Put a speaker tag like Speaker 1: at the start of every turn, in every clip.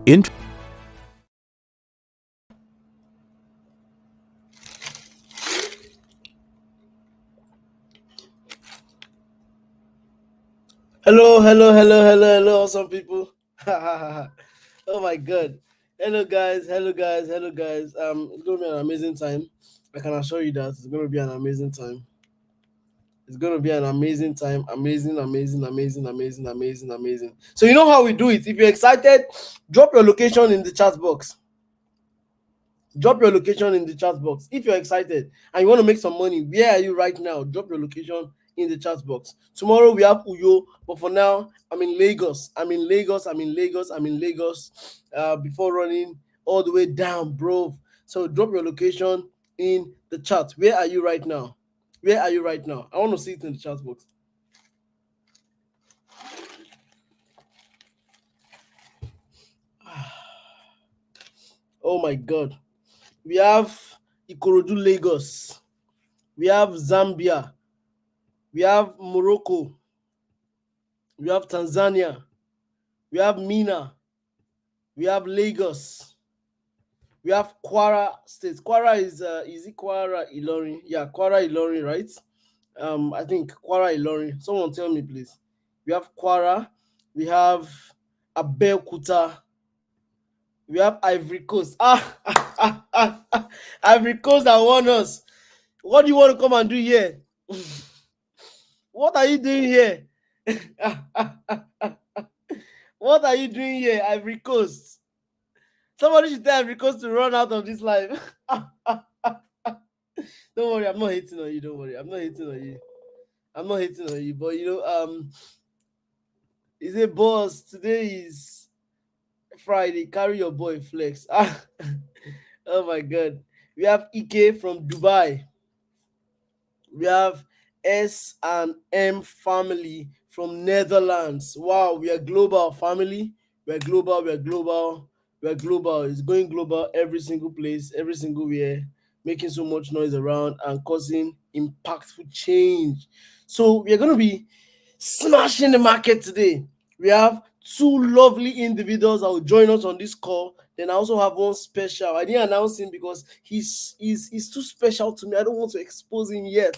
Speaker 1: Hello, awesome people. Oh my god. Hello guys. It's gonna be an amazing time. I can assure you that it's gonna be an amazing time. It's gonna be an amazing time. Amazing. So you know how we do it. If you're excited, drop your location in the chat box. Drop your location in the chat box. If you're excited and you want to make some money, where are you right now? Drop your location in the chat box. Tomorrow we have Uyo, but for now, I'm in Lagos. Before running all the way down, bro. So drop your location in the chat. Where are you right now? I want to see it in the chat box. Oh my God. We have Ikorodu, Lagos. We have Zambia. We have Morocco. We have Tanzania. We have Mina. We have Lagos. We have Kwara State. Kwara is it Kwara Ilorin? Yeah, Kwara Ilorin, right? I think Kwara Ilorin. Someone tell me, please. We have Kwara. We have Abeokuta. We have Ivory Coast. Ivory Coast that won us. What do you want to come and do here? What are you doing here? What are you doing here, Ivory Coast? Somebody should tell Ivory Coast to run out of this life. Don't worry, I'm not hating on you. Don't worry, I'm not hating on you. But is a boss. Today is Friday. Carry your boy flex. Oh my God. We have Ike from Dubai. We have S&M family from Netherlands. Wow, we are global family. We're global. It's going global every single place, every single year, making so much noise around and causing impactful change. So we are going to be smashing the market today. We have two lovely individuals that will join us on this call. Then I also have one special. I didn't announce him because he's too special to me. I don't want to expose him yet,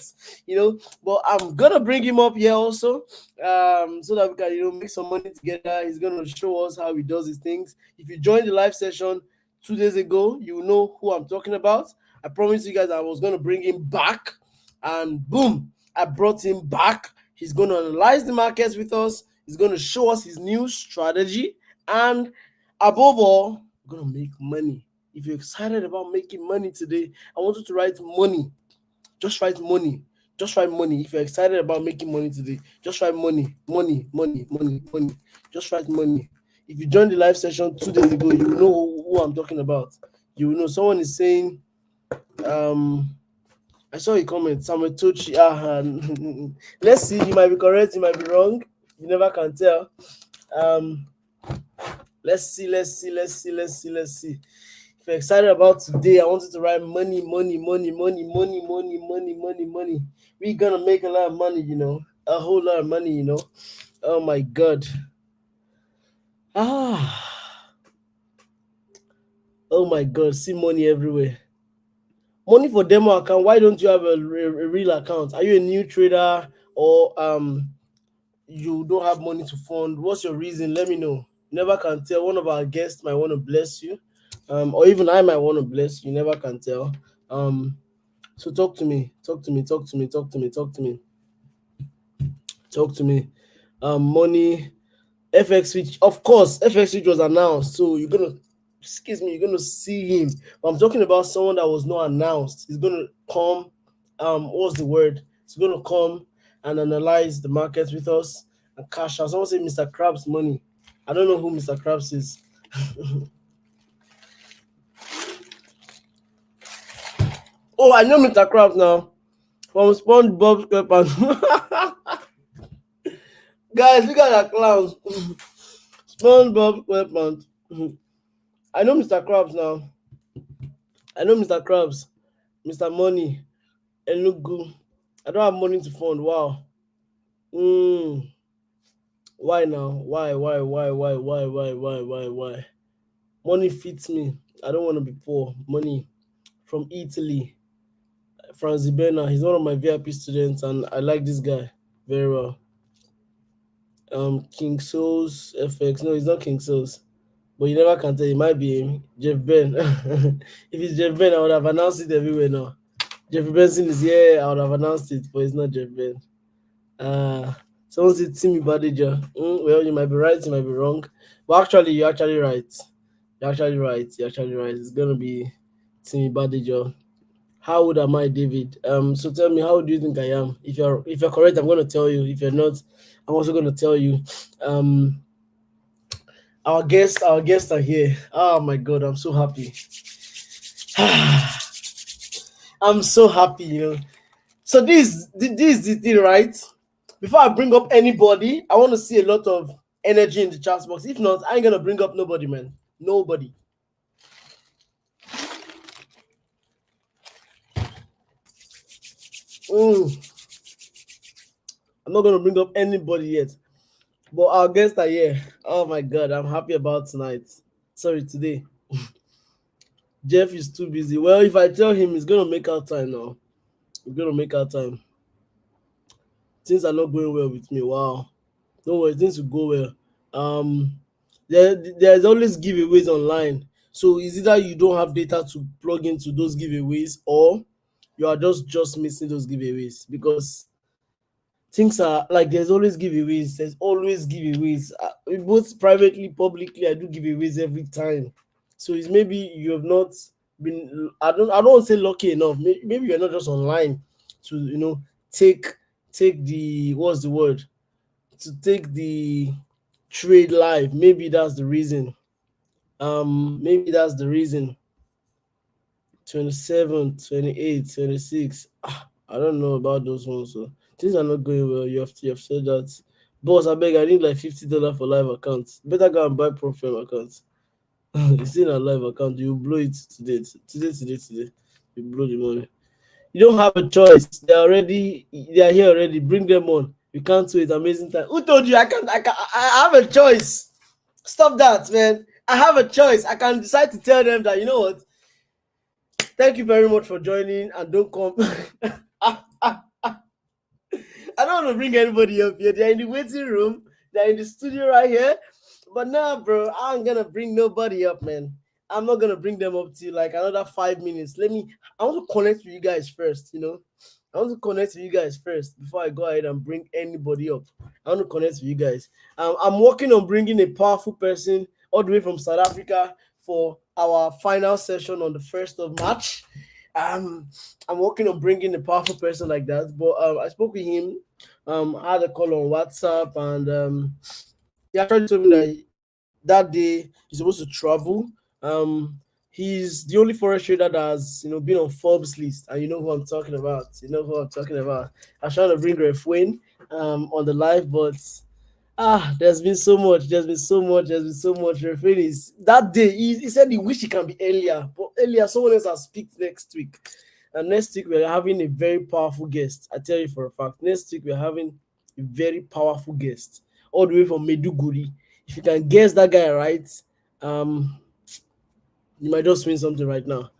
Speaker 1: But I'm gonna bring him up here also, so that we can make some money together. He's gonna show us how he does his things. If you joined the live session 2 days ago, you know who I'm talking about. I promised you guys I was gonna bring him back, and boom, I brought him back. He's gonna analyze the markets with us. He's gonna show us his new strategy, and above all, gonna make money. If you're excited about making money today, I want you to write money. Just write money. If you're excited about making money today, just write money. Just write money. If you joined the live session 2 days ago, you know who I'm talking about. You know someone is saying, I saw a comment. Samuel Tochi. Let's see. You might be correct. You might be wrong. You never can tell. Let's see. If you're excited about today, I want you to write money. We're gonna make a lot of money, a whole lot of money, Oh my God. Oh my God, see money everywhere. Money for demo account. Why don't you have a real account? Are you a new trader, or you don't have money to fund? What's your reason? Let me know. Never can tell. One of our guests might want to bless you, or even I might want to bless you. Never can tell. So talk to me. Money, FX switch. Of course, FX switch was announced, so you're gonna see him. But I'm talking about someone that was not announced. He's gonna come. What's the word? He's gonna come and analyze the markets with us and cash out. Someone say Mr. Krabs money. I don't know who Mr. Krabs is. Oh, I know Mr. Krabs now from SpongeBob SquarePants. Guys, look at that clowns. SpongeBob SquarePants. I know Mr. Krabs now. Mr. Money, Enugu. I don't have money to fund. Wow. Why now? Why? Money fits me. I don't want to be poor. Money from Italy. Franz Ibena, he's one of my VIP students, and I like this guy very well. King Souls FX. No, he's not King Souls. But you never can tell. It might be him. Jeff Ben. If it's Jeff Ben, I would have announced it everywhere now. Jeffrey Benson is here. I would have announced it, but it's not Jeff Ben. Uh, Someone said Timmy Badija. Well, you might be right, you might be wrong. But actually, you're actually right. You're actually right. You're actually right. It's gonna be Timmy Badija. How old am I, David? So tell me, how old do you think I am? If you're correct, I'm gonna tell you. If you're not, I'm also gonna tell you. Um, our guests are here. Oh my god, I'm so happy. I'm so happy, So this is the thing, right? Before I bring up anybody, I want to see a lot of energy in the chat box. If not, I ain't gonna bring up nobody, man. Nobody. Mm, I'm not gonna bring up anybody yet. But our guests are here. Oh my god, I'm happy about tonight. Sorry, today. Jeff is too busy. Well, if I tell him, he's gonna make out time now. He's gonna make out time. Things are not going well with me. Wow. Don't worry, things will go well. Um, there's always giveaways online. So it's either you don't have data to plug into those giveaways, or you are just missing those giveaways, because things are like there's always giveaways. There's always giveaways. Both privately, publicly, I do giveaways every time. So it's maybe you have not been. I don't want to say lucky enough. Maybe you're not just online to take take the what's the word to take the trade live. Maybe that's the reason. Maybe that's the reason. 27, 28, 26. I don't know about those ones. So things are not going well. You have said that. Boss, I beg, I need like $50 for live accounts. Better go and buy profile accounts. It's in a live account. You blow it today. Today. You blow the money. You don't have a choice. They are here already. Bring them on. You can't wait. Amazing time. Who told you I have a choice? Stop that, man. I have a choice. I can decide to tell them that, you know what? Thank you very much for joining, and don't come. I don't want to bring anybody up here. They're in the waiting room. They're in the studio right here. But nah, bro, I'm gonna bring nobody up, man. I'm not gonna bring them up to like another 5 minutes. I want to connect with you guys first. I want to connect with you guys first before I go ahead and bring anybody up. I want to connect with you guys. I'm working on bringing a powerful person all the way from South Africa for our final session on the 1st of March. I'm working on bringing a powerful person like that. But I spoke with him. I had a call on WhatsApp, and he actually told me that day he's supposed to travel. He's the only forex trader that has been on Forbes list, and you know who I'm talking about. I was trying to bring Refwin on the live, but there's been so much. Refrain is that day. He said he wish he can be earlier, but earlier someone else has picked next week. And next week we're having a very powerful guest. I tell you for a fact. Next week we're having a very powerful guest, all the way from Meduguri. If you can guess that guy right, um, you might just win something right now.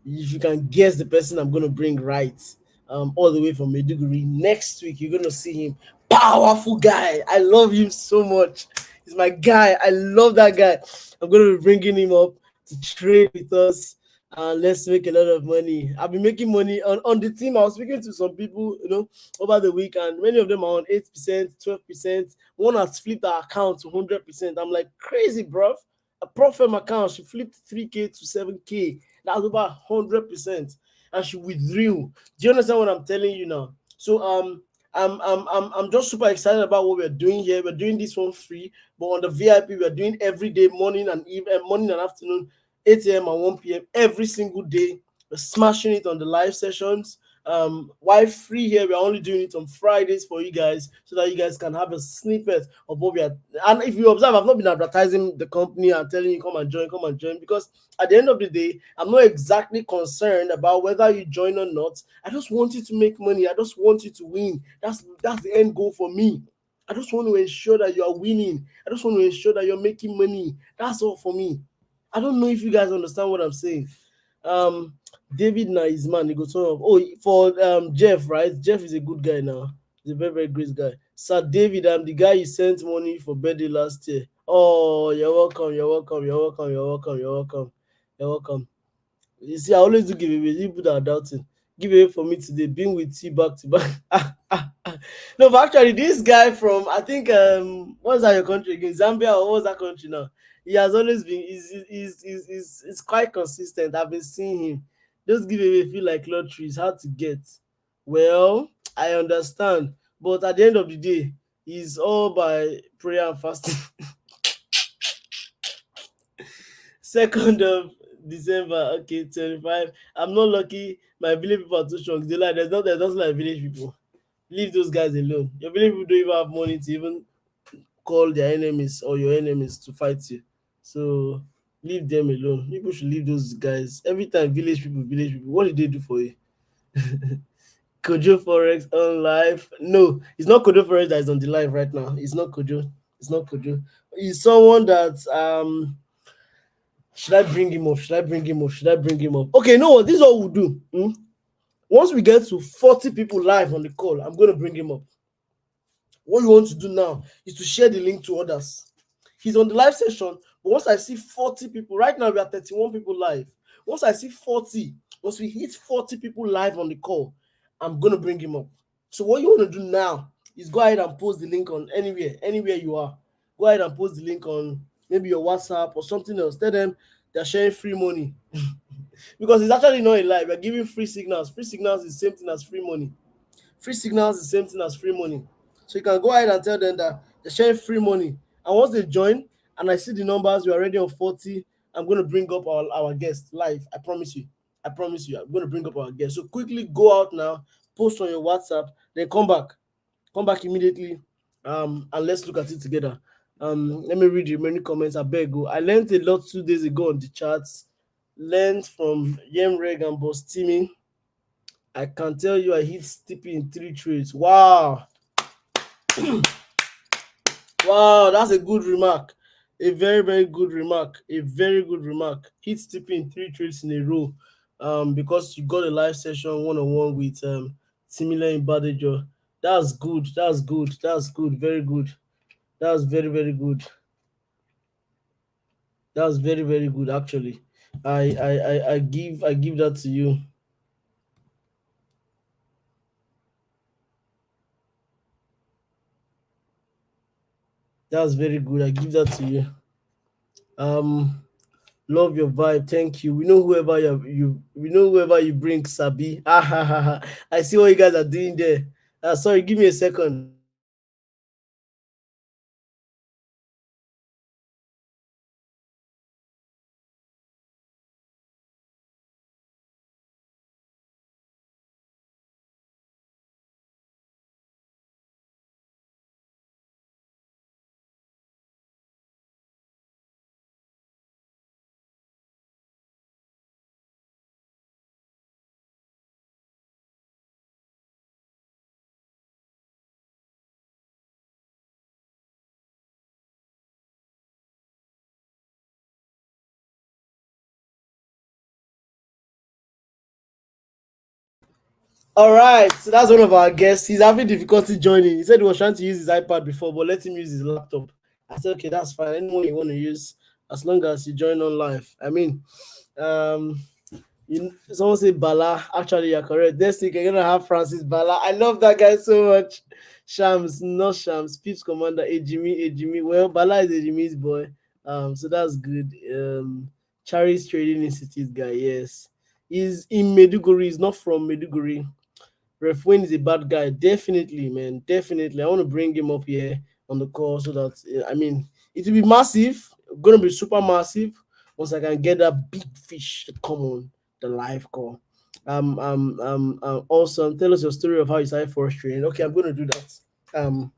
Speaker 1: If you can guess the person I'm gonna bring right, all the way from Meduguri, next week you're gonna see him. Powerful guy. I love him so much. He's my guy. I love that guy. I'm gonna be bringing him up to trade with us, and let's make a lot of money. I've been making money on the team. I was speaking to some people, over the week, and many of them are on 8%, 12%. One has flipped our account to 100%. I'm like, crazy, bro. A pro firm account, she flipped 3K to 7K. That's over 100%. And she withdrew. Do you understand what I'm telling you now? So I'm just super excited about what we're doing here. We're doing this one free, but on the VIP, we're doing every day, morning and evening, morning and afternoon, 8 a.m. and 1 p.m. every single day. We're smashing it on the live sessions. Why free here? We're only doing it on Fridays for you guys, so that you guys can have a snippet of what we are. And if you observe, I've not been advertising the company and telling you come and join, because at the end of the day, I'm not exactly concerned about whether you join or not. I just want you to make money. I just want you to win. That's the end goal for me. I just want to ensure that you are winning. I just want to ensure that you're making money. That's all for me. I don't know if you guys understand what I'm saying. Um, David now is man. He go turn up. Oh, for Jeff, right? Jeff is a good guy now. He's a very very great guy. Sir David, I'm the guy you sent money for birthday last year. Oh, you're welcome. You're welcome. You're welcome. You're welcome. You're welcome. You're welcome. You see, I always do giveaways. People that are doubting. Give away for me today. Being with you back to back. No, but actually, this guy from I think what's that your country again? Zambia or what's that country now? He has always been is quite consistent. I've been seeing him. Those giveaway feel like lottery. It's hard to get. Well, I understand, but at the end of the day, it's all by prayer and fasting. 2nd of December, okay, 25. I'm not lucky. My village people are too strong. They like there's nothing like village people. Leave those guys alone. Your village people don't even have money to even call their enemies or your enemies to fight you. So leave them alone. People should leave those guys. Every time village people, what did they do for you? Kojo Forex on live. No, it's not Kojo Forex that is on the live right now. It's not Kojo. It's not Kojo. It's someone that should I bring him up? Should I bring him up? Should I bring him up? Okay, no, this is what we'll do. Once we get to 40 people live on the call, I'm going to bring him up. What you want to do now is to share the link to others. He's on the live session, but once I see 40 people, right now we are 31 people live. Once I see 40, once we hit 40 people live on the call, I'm going to bring him up. So what you want to do now is go ahead and post the link on anywhere you are. Go ahead and post the link on maybe your WhatsApp or something else. Tell them they're sharing free money. Because it's actually not a lie. We're giving free signals. Free signals is the same thing as free money. Free signals is the same thing as free money. So you can go ahead and tell them that they're sharing free money. And once they join and I see the numbers, we are already on 40, I'm going to bring up our guest live. I promise you. I promise you. I'm going to bring up our guest. So quickly go out now, post on your WhatsApp, then come back. Come back immediately. And let's look at it together. Let me read the many comments. I beg you. I learned a lot 2 days ago on the charts. Learned from Yemreg and Boss Timmy. I can tell you I hit Stippy in 3 trades. Wow. Wow, that's a good remark. A very, very good remark. A very good remark. Hit Stippy in 3 trades in a row. Because you got a live session one-on-one with Similar in Badejo. That's good. That's good. That's good. Very good. That's very, very good. That's very, very good actually. I give that to you. That's very good. I give that to you. Love your vibe. Thank you. We know whoever we know whoever you bring, Sabi. Ah, ha, ha, ha. I see what you guys are doing there. Sorry, give me a second. All right, so that's one of our guests. He's having difficulty joining. He said he was trying to use his iPad before, but let him use his laptop. I said, okay, that's fine. Anyone you want to use, as long as you join on live. I mean, um, someone say Bala. Actually, you're correct. Next week, you're gonna have Francis Bala. I love that guy so much. Shams, not Shams. Pips Commander, A Jimmy. Well, Bala is a Jimmy's boy. So that's good. Charis Trading Institute guy. Yes, he's in Meduguri. He's not from Meduguri. Ref Wayne is a bad guy. Definitely, man. Definitely. I want to bring him up here on the call so that I mean it will be massive, gonna be super massive once I can get that big fish to come on the live call. Awesome. Tell us your story of how you started Forex trading. Okay, I'm gonna do that. I'm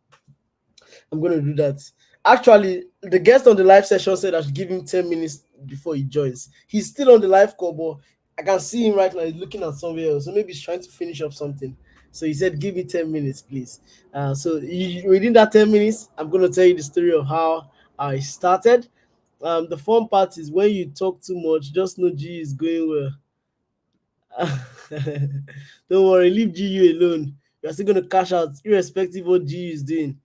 Speaker 1: gonna do that. Actually, the guest on the live session said I should give him 10 minutes before he joins. He's still on the live call, but I can see him right now. He's looking at somewhere else. So maybe he's trying to finish up something. So he said, give me 10 minutes, please. So within that 10 minutes, I'm gonna tell you the story of how I started. The fun part is when you talk too much, just know G is going well. Don't worry, leave GU alone. You're still gonna cash out irrespective of what GU is doing.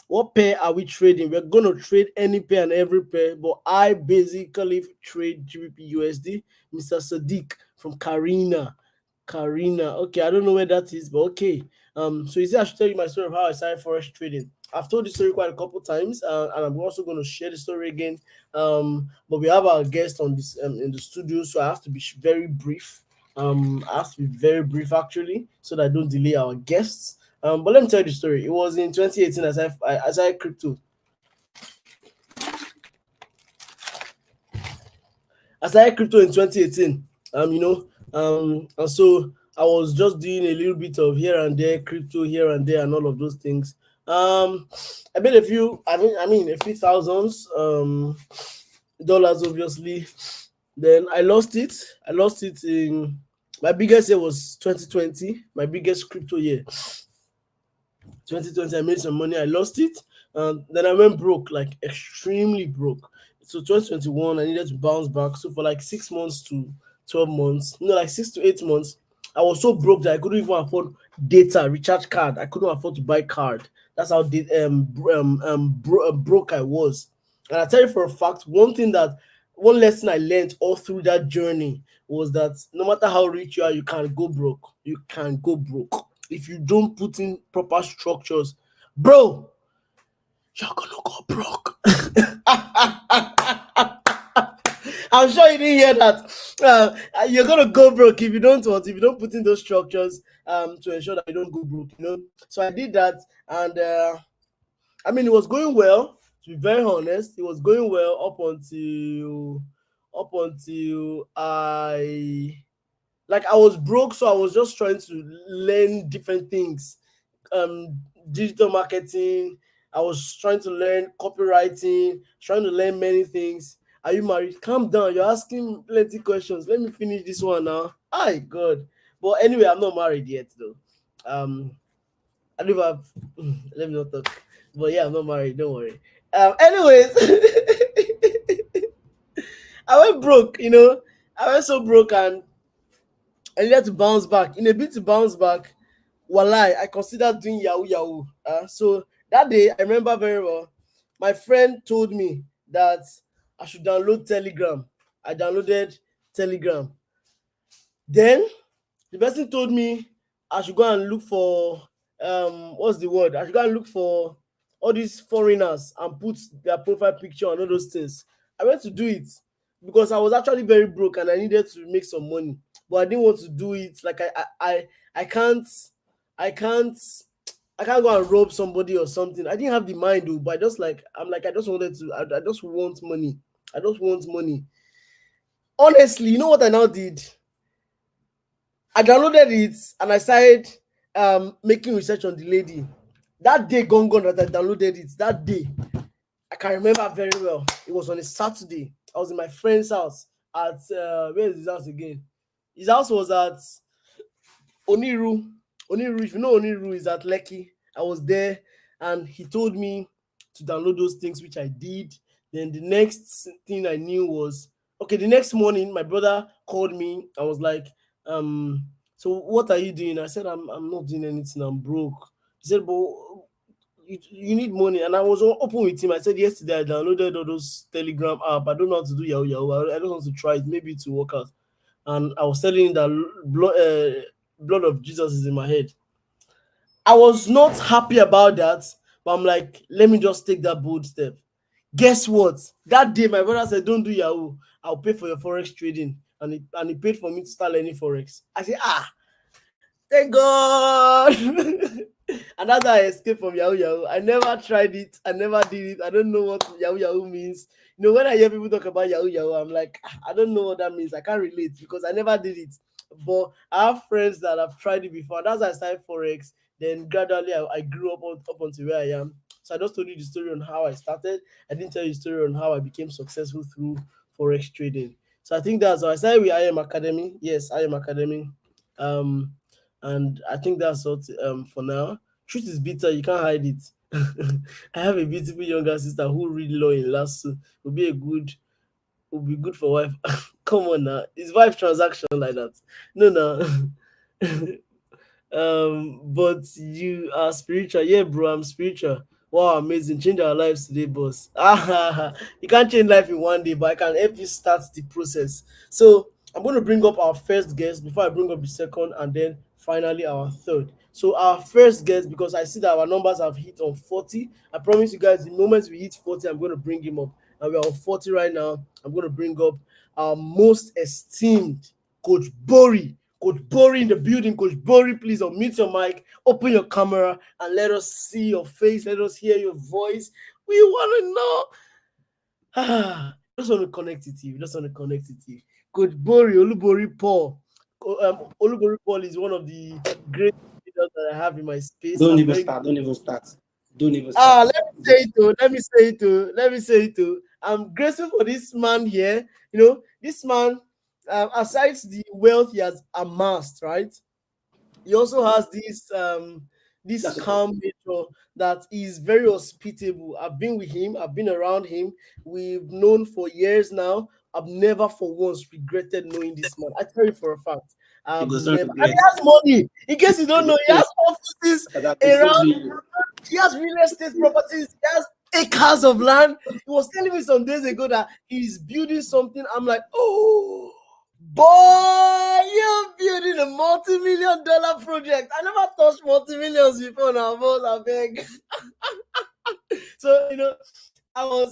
Speaker 1: What pair are we trading? We're gonna trade any pair and every pair, but I basically trade GBP USD. Mr. Sadiq from Karina. Okay, I don't know where that is, but okay. So you see, I should tell you my story of how I started forex trading. I've told this story quite a couple times, and I'm also going to share the story again. But we have our guest on this in the studio, so I have to be very brief. I have to be very brief actually, so that I don't delay our guests. But let me tell you the story. It was in 2018 as I crypto. I started crypto in 2018. And so I was just doing a little bit of here and there, crypto here and there, and all of those things. I made a few. I mean, a few thousands dollars, obviously. Then I lost it. I lost it in my biggest year was 2020. My biggest crypto year. 2020, I made some money. I lost it, and then I went broke, like extremely broke. So 2021, I needed to bounce back. So for like 6 months to 12 months, no, like 6 to 8 months, I was so broke that I couldn't even afford data, recharge card. I couldn't afford to buy card. That's how broke I was. And I tell you for a fact, one lesson I learned all through that journey was that no matter how rich you are, you can go broke. You can go broke if you don't put in proper structures, bro. You're gonna go broke. I'm sure you didn't hear that. You're gonna go broke if you don't put in those structures to ensure that you don't go broke. So I did that, and I mean, it was going well. To be very honest, it was going well up until I was broke, so I was just trying to learn different things, um, digital marketing. I was trying to learn copywriting, trying to learn many things. Are you married? Calm down. You're asking plenty questions. Let me finish this one now. Hi, God. But anyway, I'm not married yet, though. I don't have. Let me not talk. But yeah, I'm not married. Don't worry. Anyways, I went broke. I went so broke, and I needed to bounce back. In a bit to bounce back, walai, I considered doing Yahoo Yahoo. So that day, I remember very well. My friend told me that I should download Telegram. I downloaded Telegram. Then the person told me I should go and look for what's the word? I should go and look for all these foreigners and put their profile picture and all those things. I went to do it because I was actually very broke and I needed to make some money, but I didn't want to do it. Like I can't I can't I can't go and rob somebody or something. I didn't have the mind though, but I just wanted to. I just want money. I just want money. Honestly, you know what I now did? I downloaded it and I started making research on the lady. That day gone that I downloaded it, that day, I can remember very well. It was on a Saturday. I was in my friend's house at where is his house again? His house was at Oniru. Oniru, if you know Oniru, is at Lekki. I was there and he told me to download those things, which I did. Then the next thing I knew was okay, the next morning, my brother called me. I was like, so what are you doing? I said, I'm not doing anything, I'm broke. He said, but you need money. And I was open with him. I said, yesterday I downloaded all those Telegram app. I don't know how to do Yahoo Yahoo. I don't want to try it. Maybe to work out. And I was telling him that blood of Jesus is in my head. I was not happy about that, but I'm like, let me just take that bold step. Guess what? That day, my brother said, don't do Yahoo. I'll pay for your Forex trading. And he paid for me to start learning Forex. I said, thank God. And that's how I escaped from Yahoo Yahoo. I never tried it. I never did it. I don't know what Yahoo Yahoo means. When I hear people talk about Yahoo Yahoo, I'm like, I don't know what that means. I can't relate because I never did it. But I have friends that have tried it before. That's how I started Forex. Then gradually I grew up until where I am. So I just told you the story on how I started. I didn't tell you the story on how I became successful through Forex trading. So I think that's how I started with IM Academy. Yes, IM Academy. And I think that's what for now. Truth is bitter, you can't hide it. I have a beautiful younger sister who read law in Lasso. Will be a good will be good for wife. Come on now. Is wife transaction like that? No, no. But you are spiritual. Yeah, bro, I'm spiritual. Wow, amazing. Change our lives today, boss. You can't change life in one day, but I can help you start the process. So I'm going to bring up our first guest before I bring up the second, and then finally our third. So our first guest, because I see that our numbers have hit on 40. I promise you guys, the moment we hit 40, I'm going to bring him up. And we're on 40 right now. I'm going to bring up our most esteemed Coach Bori. Coach Bori in the building. Coach Bori, please unmute your mic, open your camera, and let us see your face. Let us hear your voice. We want to know. We just want to connect with you. We just want to connect with you. Coach Bori, Olubori Paul. Olubori Paul is one of the great leaders that I have in my space.
Speaker 2: Don't
Speaker 1: I'm
Speaker 2: even
Speaker 1: very
Speaker 2: start. Don't even start. Don't even
Speaker 1: Ah,
Speaker 2: start.
Speaker 1: let me say it too. Let me say it too. Let me say it too. I'm grateful for this man here. This man, aside the wealth he has amassed, right? He also has this
Speaker 2: That's okay.
Speaker 1: calm nature that is very hospitable. I've been with him, I've been around him, we've known for years now. I've never for once regretted knowing this man. I tell you for a fact.
Speaker 2: You
Speaker 1: I've
Speaker 2: go some
Speaker 1: never, and he
Speaker 2: regret.
Speaker 1: has money. In case you
Speaker 2: You
Speaker 1: don't
Speaker 2: go
Speaker 1: know, he
Speaker 2: some
Speaker 1: has offices
Speaker 2: that is so
Speaker 1: around.
Speaker 2: real.
Speaker 1: He has real estate properties. He has acres of land. He was telling me some days ago that he's building something. I'm like, oh, boy, you're building a multi-million dollar project. I never touched multi-millions before now, boss, I beg. So, I'm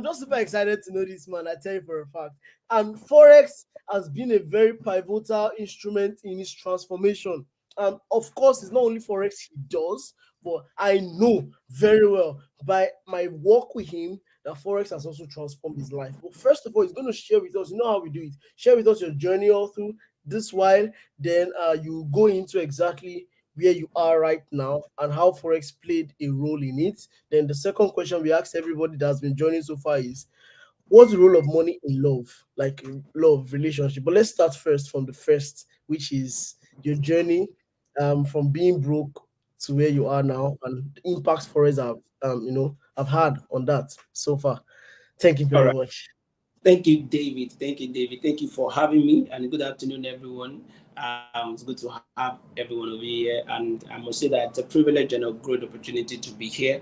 Speaker 1: just super excited to know this man. I tell you for a fact. And Forex has been a very pivotal instrument in his transformation. Of course, it's not only Forex he does, but I know very well by my work with him that Forex has also transformed his life. But first of all, he's going to share with us, you know how we do it. Share with us your journey all through this while, then you go into exactly where you are right now and how Forex played a role in it. Then the second question we asked everybody that's been joining so far is what's the role of money in love, like love relationship? But let's start first from the first, which is your journey from being broke to where you are now and the impacts Forex have had on that so far. Thank you
Speaker 2: All
Speaker 1: very
Speaker 2: right.
Speaker 1: much.
Speaker 2: Thank you, David. Thank you, David. Thank you for having me. And good afternoon, everyone. It's good to have everyone over here. And I must say that it's a privilege and a great opportunity to be here,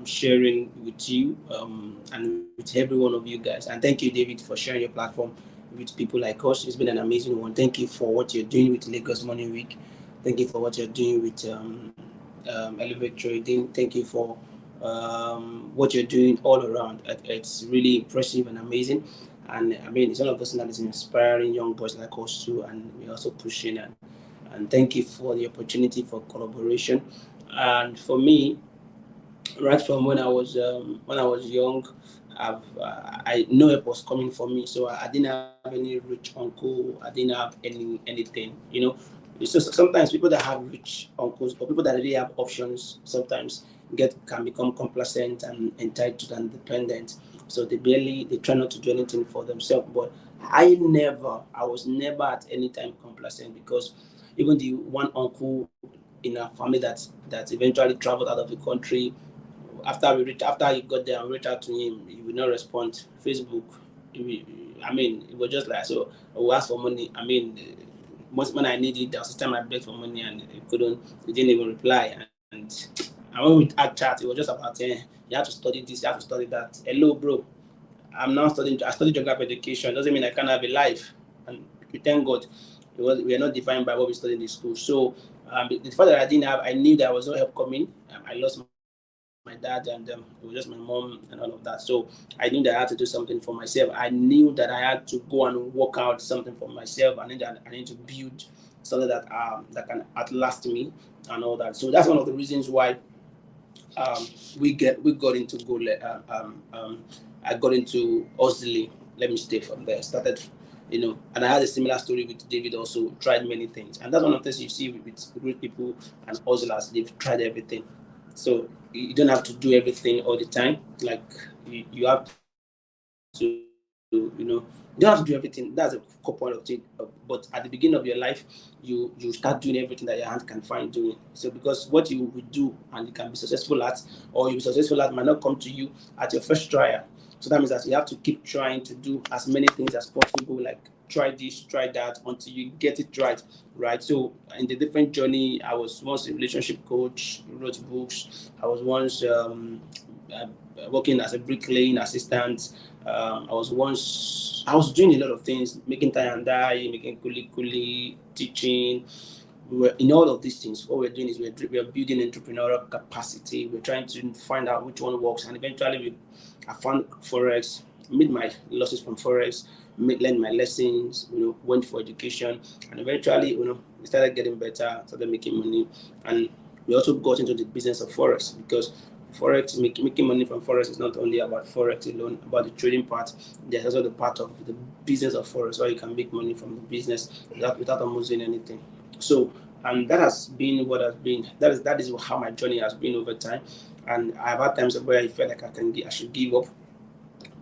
Speaker 2: sharing with you and with every one of you guys. And thank you, David, for sharing your platform with people like us. It's been an amazing one. Thank you for what you're doing with Lagos Money Week. Thank you for what you're doing with Elevate Trading. Thank you for what you're doing all around. It's really impressive and amazing. And I mean, it's one of those things that is inspiring young boys like us too. And we're also pushing. And thank you for the opportunity for collaboration. And for me, right from when I was young, I know it was coming for me. So I didn't have any rich uncle. I didn't have anything. It's just sometimes people that have rich uncles or people that really have options sometimes get can become complacent and entitled and dependent. So they try not to do anything for themselves. But I was never at any time complacent because even the one uncle in our family that eventually traveled out of the country after he got there and reached out to him, he would not respond. Facebook, I mean, it was just like so. I will ask for money. I mean, most when I needed, there was a time I begged for money and he didn't even reply. And when we had chat, it was just about you have to study this, you have to study that. Hello, bro. I'm now studying. I study geography education. Doesn't mean I can't have a life. And we thank God, we are not defined by what we study in the school. So the fact that I didn't have, I knew there was no help coming. I lost my dad, and it was just my mom and all of that. So I knew that I had to do something for myself. I knew that I had to go and work out something for myself. I need to build something that can outlast me and all that. So that's one of the reasons why um, we got into goal. I got into hustling. Let me stay from there. Started, and I had a similar story with David. Also tried many things, and that's one of the things you see with great people and hustlers. They've tried everything, so you don't have to do everything all the time. Like you have to you don't have to do everything. That's a core point of thing. But at the beginning of your life, you start doing everything that your hand can find doing. So because what you will do and you can be successful at, or you'll be successful at, might not come to you at your first trial. So that means that you have to keep trying to do as many things as possible, like try this, try that, until you get it right. Right. So in the different journey, I was once a relationship coach, wrote books. I was once uh, working as a bricklaying assistant. I was doing a lot of things, making tie and dye, making kuli, teaching. We were in all of these things. What we're doing is we're building entrepreneurial capacity. We're trying to find out which one works, and eventually I found Forex, made my losses from Forex, learned my lessons, went for education, and eventually, we started getting better, started making money, and we also got into the business of Forex because Forex, making money from Forex is not only about Forex alone, about the trading part. There's also the part of the business of Forex where you can make money from the business without almost doing anything. So, and that has been what has been, that is how my journey has been over time. And I've had times where I felt like I should give up.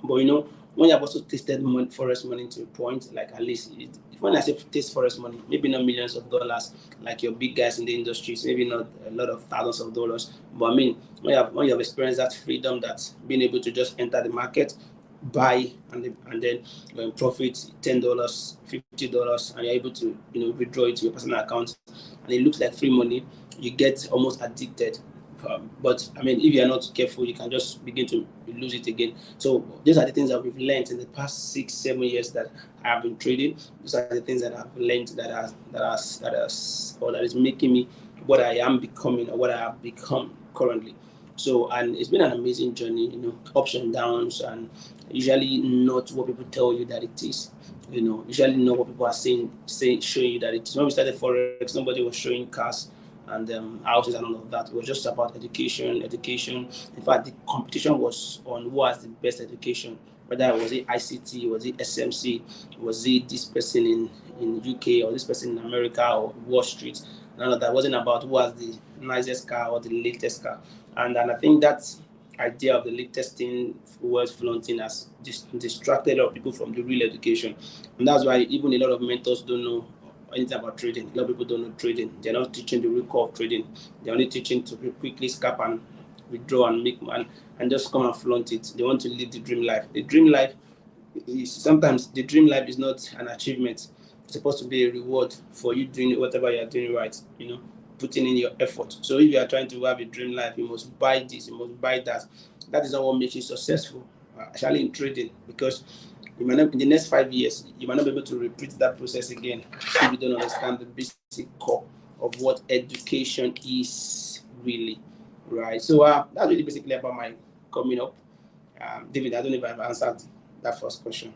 Speaker 2: But when you have also tasted Forex money to a point, like at least when I say taste Forex money, maybe not millions of dollars like your big guys in the industries, maybe not a lot of thousands of dollars. But I mean, when you have experienced that freedom, that being able to just enter the market, buy and then profit $10, $50, and you're able to withdraw it to your personal account, and it looks like free money, you get almost addicted. But I mean, if you are not careful, you can just begin to lose it again. So these are the things that we've learned in the past 6-7 years that I have been trading. These are the things that I've learned that is making me what I am becoming, or what I have become currently. So, and it's been an amazing journey, ups and downs, and usually not what people tell you that it is. Usually not what people are showing you that it is. When we started Forex, nobody was showing cars and houses and all of that. It was just about education. In fact, the competition was on who has the best education. Whether was it ICT, was it SMC, was it this person in UK, or this person in America, or Wall Street. None of that. It wasn't about who has the nicest car or the latest car. And I think that idea of the latest thing was flaunting has distracted a lot of people from the real education. And that's why even a lot of mentors don't know anything about trading. A lot of people don't know trading. They're not teaching the real core of trading. They're only teaching to quickly scalp and withdraw and make and just come and flaunt it. They want to live the dream life. The dream life is sometimes the dream life is not an achievement. It's supposed to be a reward for you doing whatever you're doing right, putting in your effort. So if you are trying to have a dream life, you must buy this, you must buy that. That is not what makes you successful, especially in trading, because you might not, in the next 5 years, you might not be able to repeat that process again if you don't understand the basic core of what education is really, right? So that's really basically about my coming up. David, I don't know if I've answered that first question.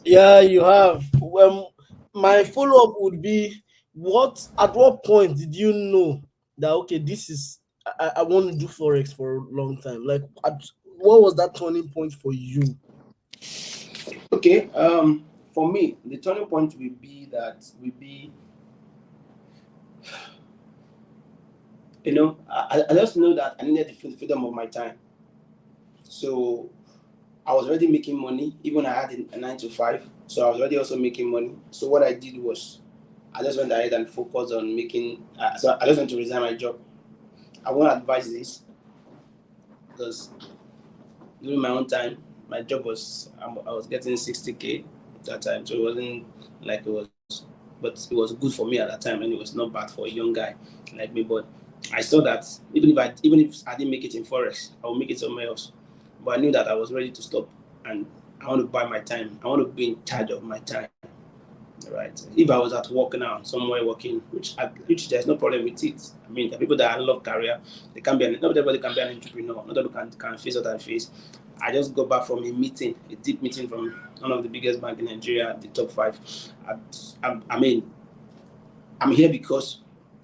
Speaker 1: Yeah, you have. My follow up would be, at what point did you know that, okay, this is, I want to do Forex for a long time? Like, what was that turning point for you?
Speaker 2: Okay, for me, the turning point will be, I just know that I needed the freedom of my time. So I was already making money, even I had a 9 to 5. So I was already also making money. So what I did was, I just went ahead and focused on making. So I just went to resign my job. I won't advise this because during my own time, my job I was getting 60K at that time. So it wasn't like it was, but it was good for me at that time, and it was not bad for a young guy like me. But I saw that even if I didn't make it in Forex, I would make it somewhere else. But I knew that I was ready to stop, and I want to buy my time. I want to be in charge of my time. Right. If I was at work now, somewhere working, which there's no problem with it. I mean, the people that love career, not everybody can be an entrepreneur. Not everybody can face what I face. I just got back from a deep meeting from one of the biggest banks in Nigeria, the top 5. I mean, I'm here because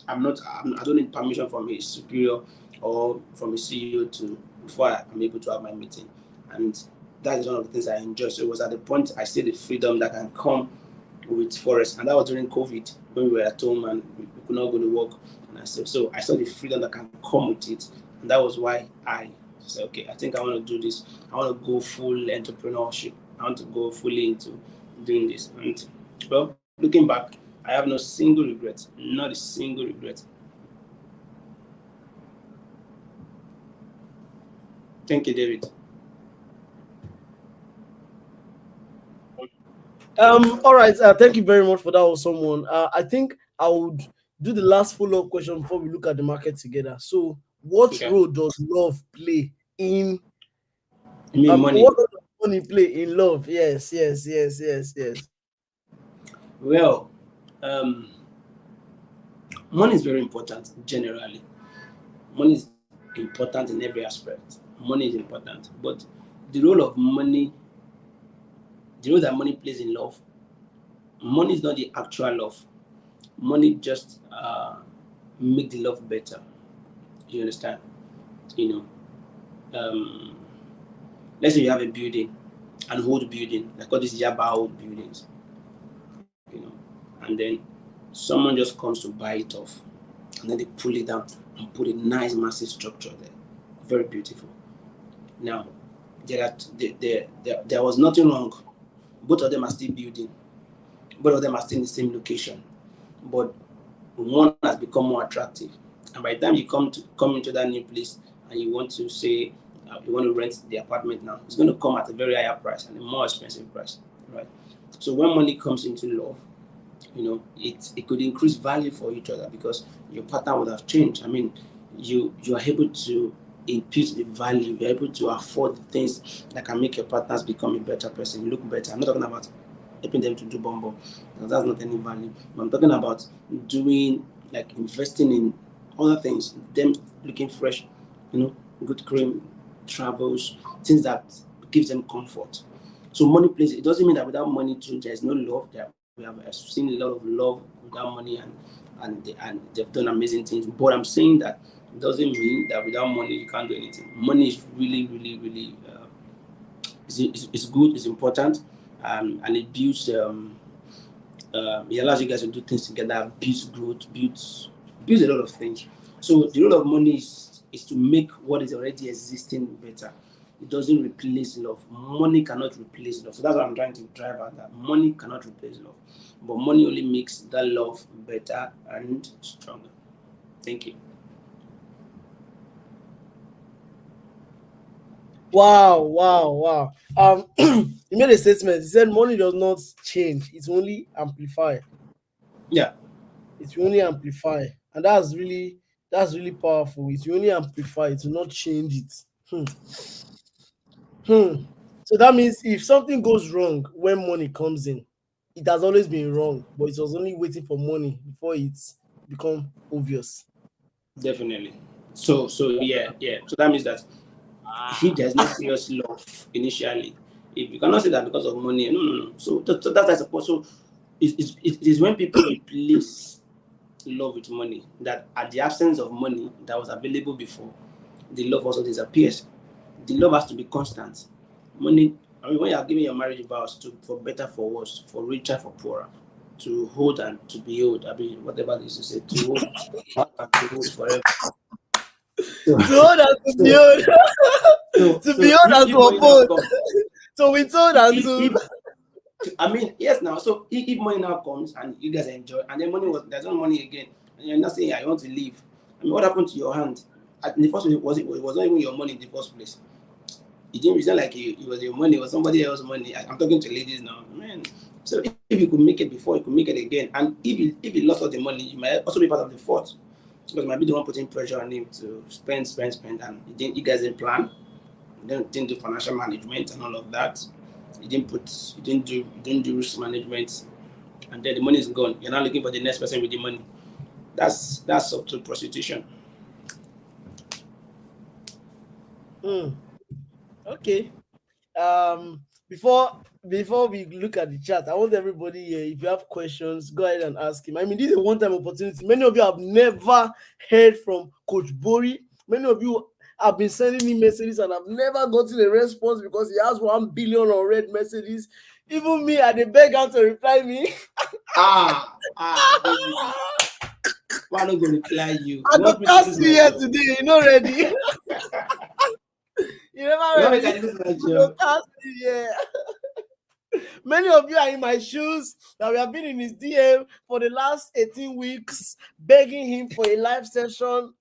Speaker 2: I don't need permission from a superior or from a CEO before I'm able to have my meeting. And that is one of the things I enjoy. So it was at the point I see the freedom that can come with Forex, and that was during COVID when we were at home and we could not go to work. And I said, so I saw the freedom that can come with it, and that was why I say, okay, I think I want to do this. I want to go full entrepreneurship. I want to go fully into doing this. And well, looking back, I have no single regret, not a single regret. Thank you, David.
Speaker 1: All right. Thank you very much for that, awesome one. I think I would do the last follow-up question before we look at the market together. So, what
Speaker 2: Okay.
Speaker 1: role does love play in
Speaker 2: I mean, money.
Speaker 1: what role does money play in love? Yes, yes, yes, yes, yes.
Speaker 2: Well, um, money is very important generally. Money is important in every aspect. Money is important, but the role of money, the role that money plays in love, money is not the actual love. Money just make the love better. You understand? You know, let's say you have a building, an old building, like all these Yaba old buildings, you know, and then someone just comes to buy it off, and then they pull it down and put a nice, massive structure there, very beautiful. Now, there was nothing wrong. Both of them are still building. Both of them are still in the same location, but one has become more attractive. And by the time you come into that new place and you want to say you want to rent the apartment now, it's going to come at a very higher price and a more expensive price, right? So when money comes into love, it could increase value for each other because your partner would have changed. I mean, you are able to impute the value. You're able to afford the things that can make your partners become a better person, look better. I'm not talking about helping them to do bumble, because that's not any value. But I'm talking about doing, like, investing in other things, them looking fresh, good cream, travels, things that gives them comfort. So money plays. It doesn't mean that without money too, there is no love. We have seen a lot of love without money, and they've done amazing things. But I'm saying that it doesn't mean that without money you can't do anything. Money is really, really, really it's good. It's important, and it builds. It allows you guys to do things together, builds growth, builds a lot of things. So the role of money is to make what is already existing better. It doesn't replace love. Money cannot replace love. So that's what I'm trying to drive at. That money cannot replace love, but money only makes that love better and stronger. Thank you.
Speaker 1: Wow, wow, wow. He made a statement. He said money does not change, it's only amplify.
Speaker 2: Yeah,
Speaker 1: It will only amplify. And that's really powerful. It will only amplify, it will not change it. Hmm. Hmm. So that means if something goes wrong when money comes in, it has always been wrong, but it was only waiting for money before it's become obvious.
Speaker 2: definitely. So yeah. So that means that if there's no serious love initially, if you cannot say that because of money, no. So that's I suppose. So it is when people replace love with money that at the absence of money that was available before, the love also disappears. The love has to be constant. Money, I mean, when you are giving your marriage vows to for better, for worse, for richer, for poorer, to hold and to behold, I mean, whatever this is, to hold and to hold forever. So,
Speaker 1: To hold and to be
Speaker 2: so,
Speaker 1: hold, to be
Speaker 2: so
Speaker 1: hold
Speaker 2: if,
Speaker 1: and
Speaker 2: if
Speaker 1: to
Speaker 2: money now
Speaker 1: oppose.
Speaker 2: comes,
Speaker 1: So we told and to.
Speaker 2: if I mean, yes, now. So if money now comes and you guys enjoy, and then there's no money again, and you're not saying I want to leave. I mean, what happened to your hand? In the first place, it was not even your money in the first place. It didn't reason like it was your money or somebody else's money. I'm talking to ladies now, man. So if you could make it before, you could make it again. And if you lost all the money, you might also be part of the fault because you might be the one putting pressure on him to spend, and you guys didn't plan, didn't do financial management and all of that. You didn't do risk management, and then the money is gone. You're now looking for the next person with the money. That's up to prostitution.
Speaker 1: Hmm. Okay. um before we look at the chat, I want everybody here, if you have questions, go ahead and ask him. I mean, this is a one-time opportunity. Many of you have never heard from Coach Bori. Many of you have been sending me messages and I've never gotten a response because he has 1 billion unread messages. Even me, I dey beg am to reply me.
Speaker 2: David, why not go reply you?
Speaker 1: I
Speaker 2: You
Speaker 1: go
Speaker 2: want me to
Speaker 1: task
Speaker 2: lose
Speaker 1: you here
Speaker 2: myself?
Speaker 1: today, you know ready. never
Speaker 2: You want
Speaker 1: heard
Speaker 2: me
Speaker 1: me.
Speaker 2: to lose my
Speaker 1: You don't
Speaker 2: job?
Speaker 1: cast me, yeah. Many of you are in my shoes that we have been in his DM for the last 18 weeks, begging him for a live session.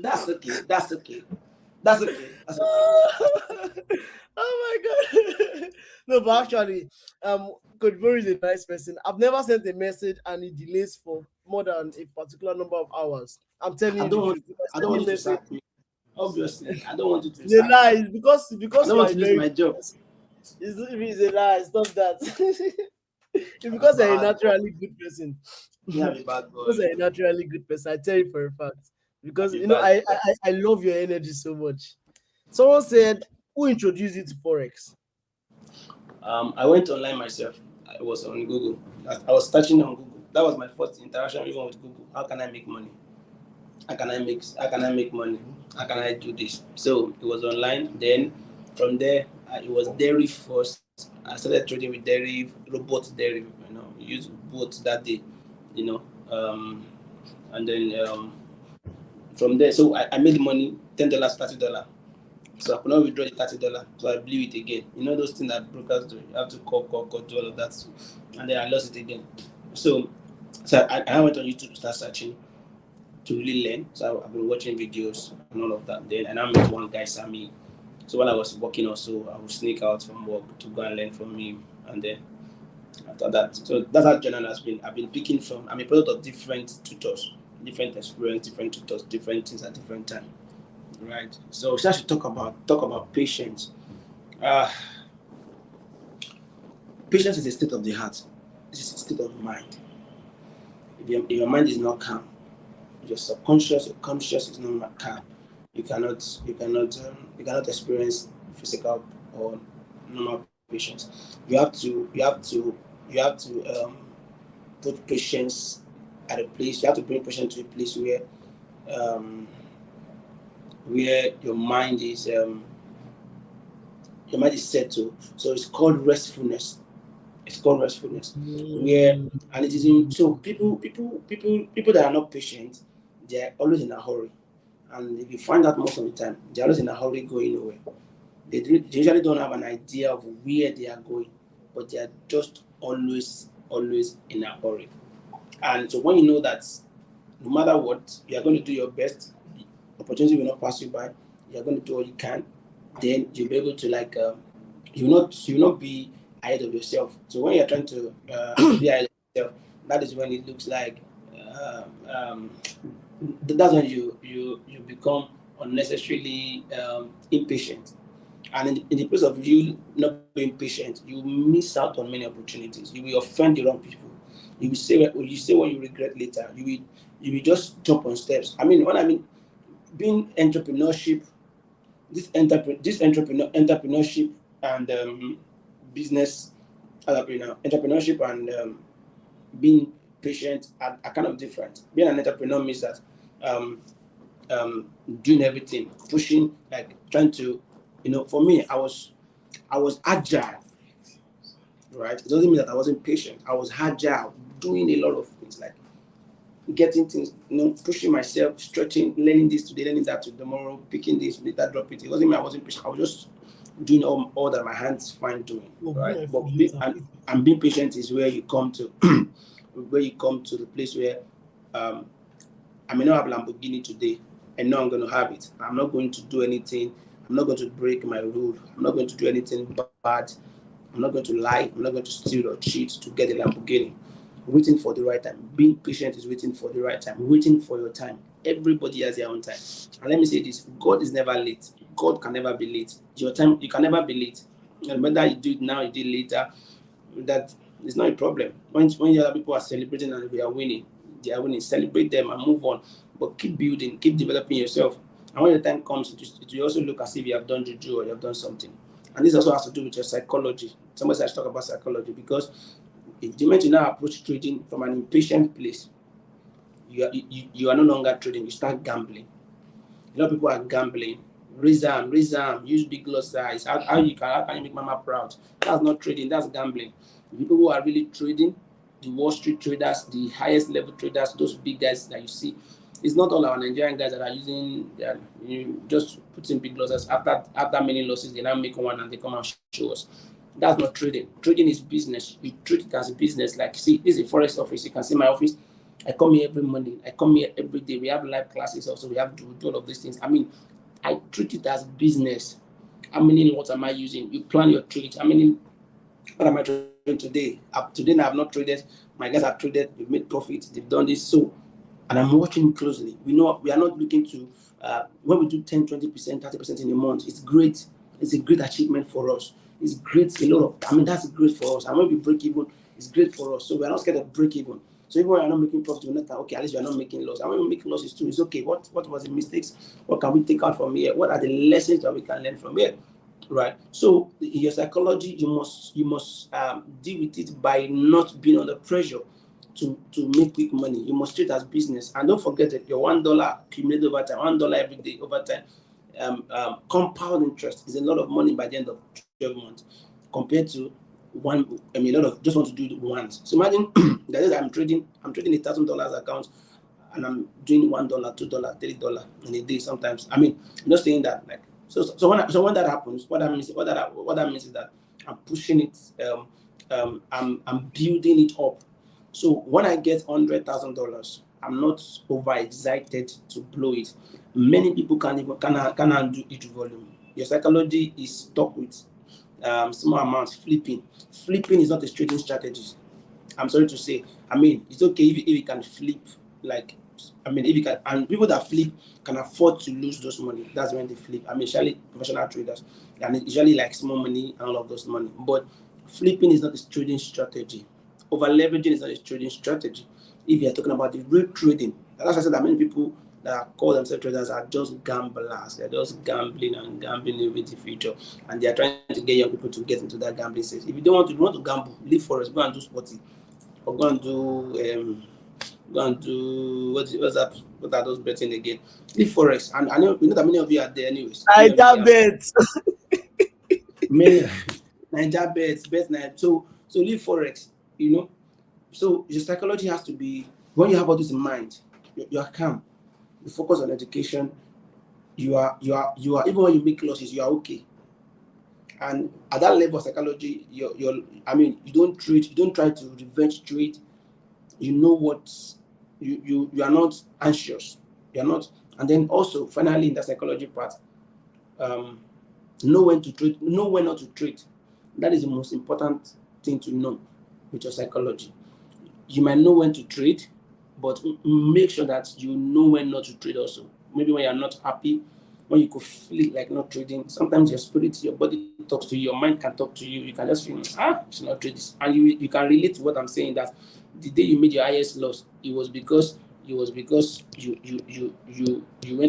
Speaker 2: That's okay. That's okay. That's okay. That's okay.
Speaker 1: Oh my god. No, but actually, Coach Bori is a nice person. I've never sent a message and it delays for more than a particular number of hours. I'm telling
Speaker 2: I
Speaker 1: you the
Speaker 2: don't want.
Speaker 1: truth. If I
Speaker 2: I don't
Speaker 1: send
Speaker 2: want
Speaker 1: you
Speaker 2: you to
Speaker 1: message,
Speaker 2: sack me. Obviously, I don't want you to
Speaker 1: it's a
Speaker 2: sack
Speaker 1: lie.
Speaker 2: me.
Speaker 1: It's because
Speaker 2: I
Speaker 1: because
Speaker 2: don't
Speaker 1: you
Speaker 2: want
Speaker 1: are a
Speaker 2: to lose
Speaker 1: very
Speaker 2: my job.
Speaker 1: it's a lie. Stop that. It's
Speaker 2: I'm a
Speaker 1: because you're a
Speaker 2: bad boy.
Speaker 1: naturally good person.
Speaker 2: Me, I'm a bad
Speaker 1: Because
Speaker 2: boy.
Speaker 1: you're a naturally good person. I tell you for a fact.
Speaker 2: I'm
Speaker 1: Because
Speaker 2: a
Speaker 1: you know,
Speaker 2: bad boy.
Speaker 1: I love your energy so much. Someone said, who introduced you to Forex?
Speaker 2: I went online myself. I was on Google. I was searching on Google. That was my first interaction even with Google. How can I make money? How can I make money? How can I do this? So it was online. Then from there, it was dairy first. I started trading with dairy, robot dairy. Use bots that day. You know, and then from there, so I made money, $10, $30. So I could not withdraw the $30. So I blew it again. You know those things that brokers do. You have to call, do all of that. And then I lost it again. So I went on YouTube to start searching to really learn. So I've been watching videos and all of that. Then and I met one guy, Sammy. So while I was working also, I would sneak out from work to go and learn from him. And then after that, so that's how journal has been. I've been picking from. I'm a product of different tutors, different experience, different tutors, different things at different time. Right. So we should talk about patience. Uh, Patience is a state of the heart. It's a state of mind. If your mind is not calm, your subconscious, your conscious is not calm. You cannot experience physical or normal patience. You have to put patience at a place. You have to bring patience to a place um, where your mind is settled. So it's called restfulness. It's called restfulness. Where
Speaker 1: Mm.
Speaker 2: and it is in so people that are not patient, they are always in a hurry. And if you find out most of the time, they're always in a hurry going nowhere. They usually don't have an idea of where they are going, but they are just always in a hurry. And so when you know that no matter what, you are going to do your best, the opportunity will not pass you by. You are going to do what you can, then you'll be able to you will not be ahead of yourself. So when you're trying to be ahead of yourself, that is when it looks like that's when you become unnecessarily impatient. And in the place of you not being patient, you miss out on many opportunities. You will offend the wrong people. You say what you regret later. You will just jump on steps. When being entrepreneurship, this entrepreneurship and business entrepreneurship and being patient are kind of different. Being an entrepreneur means that um, doing everything, pushing, like trying to, for me, I was agile, right? It doesn't mean that I wasn't patient. I was agile, doing a lot of things, like getting things, pushing myself, stretching, learning this today, learning that tomorrow, picking this, later drop it. It wasn't me, I wasn't patient. I was just doing all that my hands find doing,
Speaker 1: Oh,
Speaker 2: right?
Speaker 1: my
Speaker 2: But
Speaker 1: food later, please.
Speaker 2: being patient is where you come to, where you come to the place where um, I may not have Lamborghini today, and know I'm going to have it. I'm not going to do anything. I'm not going to break my rule. I'm not going to do anything bad. I'm not going to lie. I'm not going to steal or cheat to get a Lamborghini. Waiting for the right time. Being patient is waiting for the right time. Waiting for your time. Everybody has their own time. And let me say this: God is never late. God can never be late. Your time, you can never be late. And whether you do it now, you do it later, that is not a problem. When the other people are celebrating and they are winning, celebrate them and move on. But keep building, keep developing yourself. And when the time comes, it will also look as if you have done juju or you have done something. And this also has to do with your psychology. Somebody says talk about psychology because the moment you now approach trading from an impatient place, you are no longer trading. You start gambling. A lot of people are gambling. Raise arm, use big lot size. How can you make mama proud? That's not trading, that's gambling. The people who are really trading, the Wall Street traders, the highest level traders, those big guys that you see, it's not all our Nigerian guys that are using, just putting big losses. After many losses, they now make one and they come and show us. That's not trading. Trading is business. You treat it as a business. Like, see, this is a Forex office. You can see my office. I come here every morning. I come here every day. We have live classes also. We have to do all of these things. I mean, I treat it as business. How many lots am I using? You plan your trades. What am I trading today? Today now I've not traded. My guys have traded. They've made profits. They've done this. So, and I'm watching closely. We are not looking to, when we do 10, 20%, 30% in a month, it's great. It's a great achievement for us. It's great. That's great for us. And when we break even, it's great for us. So we're not scared of break even. So even when we're not making profit, we're not okay, at least we're not making loss. And when we make losses too, it's okay. What was the mistakes? What can we take out from here? What are the lessons that we can learn from here? Right. So in your psychology, you must deal with it by not being under pressure to make quick money. You must treat it as business. And don't forget that your $1 accumulated over time, $1 every day over time, compound interest is a lot of money by the end of 12 months compared to one. A lot of just want to do it once. So imagine that is I'm trading $1,000 account and I'm doing $1, $2, $3 in a day sometimes. I'm not saying that like so when that happens, what that means is that I'm pushing it, I'm building it up. So when I get $100,000, I'm not overexcited to blow it. Many people can't handle each volume. Your psychology is stuck with small amounts. Flipping is not a trading strategy. I'm sorry to say. It's okay if you can flip, like, if you can, and people that flip can afford to lose those money. That's when they flip. Usually professional traders, and it's usually like small money and all of those money. But flipping is not a trading strategy. Over leveraging is not a trading strategy. If you're talking about the real trading, as I said, that many people that call themselves traders are just gamblers. They're just gambling with the future, and they are trying to get young people to get into that gambling stage. If you don't want to gamble, leave Forex, go and do sporting, or go and do what's that? What are those betting again? Leave Forex, and I know we know that many of you are there anyways.
Speaker 1: I bet.
Speaker 2: Many Niger bet night. So leave Forex, So your psychology has to be, when you have all this in mind, you are calm. You focus on education. You are even when you make losses, you are okay. And at that level of psychology, you don't try to revenge trade. You know what you are not anxious. You are not, and then also finally in the psychology part, know when to trade, know when not to trade. That is the most important thing to know with your psychology. You might know when to trade, but make sure that you know when not to trade also. Maybe when you're not happy, when you could feel like not trading, sometimes your spirit, your body talks to you, your mind can talk to you. You can just feel, I should not trade this. And you can relate to what I'm saying, that the day you made your highest loss, it was because you went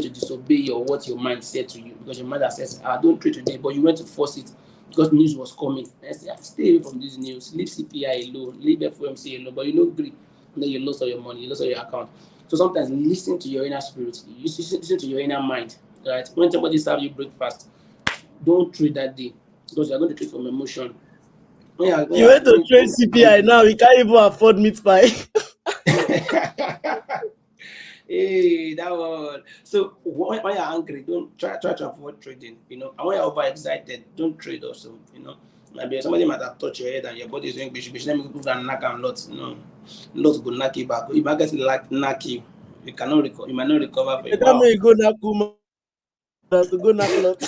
Speaker 2: to disobey what your mind said to you, because your mind says, don't trade today, but you went to force it because news was coming. And I said, stay away from this news, leave CPI alone, leave FOMC alone, but you know, agree. And then you lost all your money, you lost all your account. So sometimes listen to your inner spirit, you listen to your inner mind. Right? When somebody serves you breakfast, don't trade that day, because you're going to trade from emotion.
Speaker 1: You went to trade CPI now, you can't even afford meat pie.
Speaker 2: Hey, that one. So when you're angry, don't try to avoid trading. And when you're overexcited, don't trade also. Maybe somebody might have touched your head and your body is doing bish. Let me go and knock and lots. Lots go knock you back. If I get like knock you, you cannot recover. You might not recover for a
Speaker 1: That
Speaker 2: while.
Speaker 1: may go knock to go knock lot.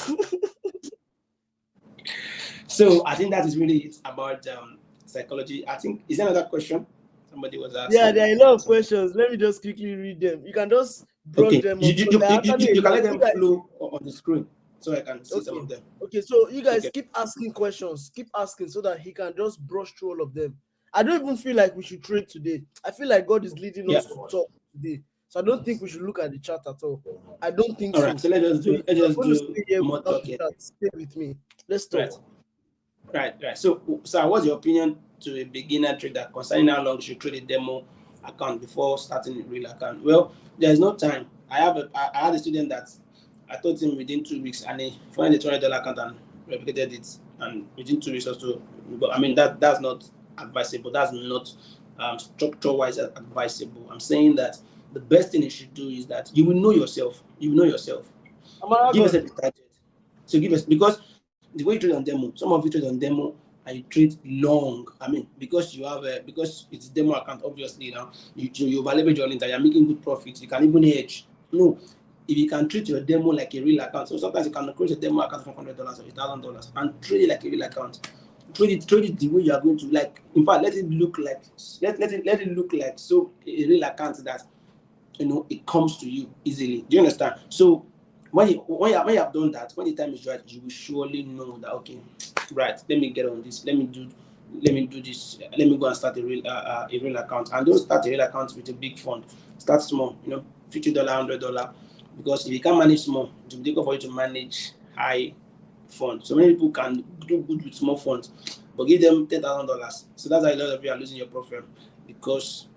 Speaker 2: So I think that is really it about psychology. I think, is there another question somebody was asking?
Speaker 1: Yeah, there are a lot of questions. Let me just quickly read them. You can just brush them up.
Speaker 2: You can let them flow on the screen so I can see some of them.
Speaker 1: Okay, so you guys keep asking questions. Keep asking so that he can just brush through all of them. I don't even feel like we should trade today. I feel like God is leading us to talk today. So I don't think we should look at the chat at all. I don't think
Speaker 2: all
Speaker 1: so.
Speaker 2: Right, so let's just do more talking.
Speaker 1: Stay with me. Let's talk.
Speaker 2: Right. So what's your opinion to a beginner trader concerning how long you should trade a demo account before starting a real account? Well, there's no time. I had a student that I taught him within 2 weeks, and he found a $20 account and replicated it, and within 2 weeks or so. But that's not advisable. That's not structure-wise advisable. I'm saying that the best thing you should do is that you will know yourself. You will know yourself. Give
Speaker 1: God.
Speaker 2: yourself a target. So give us, because the way you trade on demo, some of you trade on demo and you trade long. I mean, because you have a, because it's demo account, obviously now you leverage your entire, you're making good profits. You can even hedge. No, if you can treat your demo like a real account, so sometimes you can create a demo account for $100 or $1,000 and trade it like a real account. Trade it the way you are going to, like. In fact, let it look like, let it look like so a real account that it comes to you easily. Do you understand? So when you have done that, when the time is right, you will surely know that, okay, right, let me get on this, let me do this, let me go and start a real account. And don't start a real account with a big fund. Start small, $50, $100, because if you can't manage small, it will be difficult for you to manage high funds. So many people can do good with small funds, but give them $10,000. So that's why a lot of you are losing your profit, because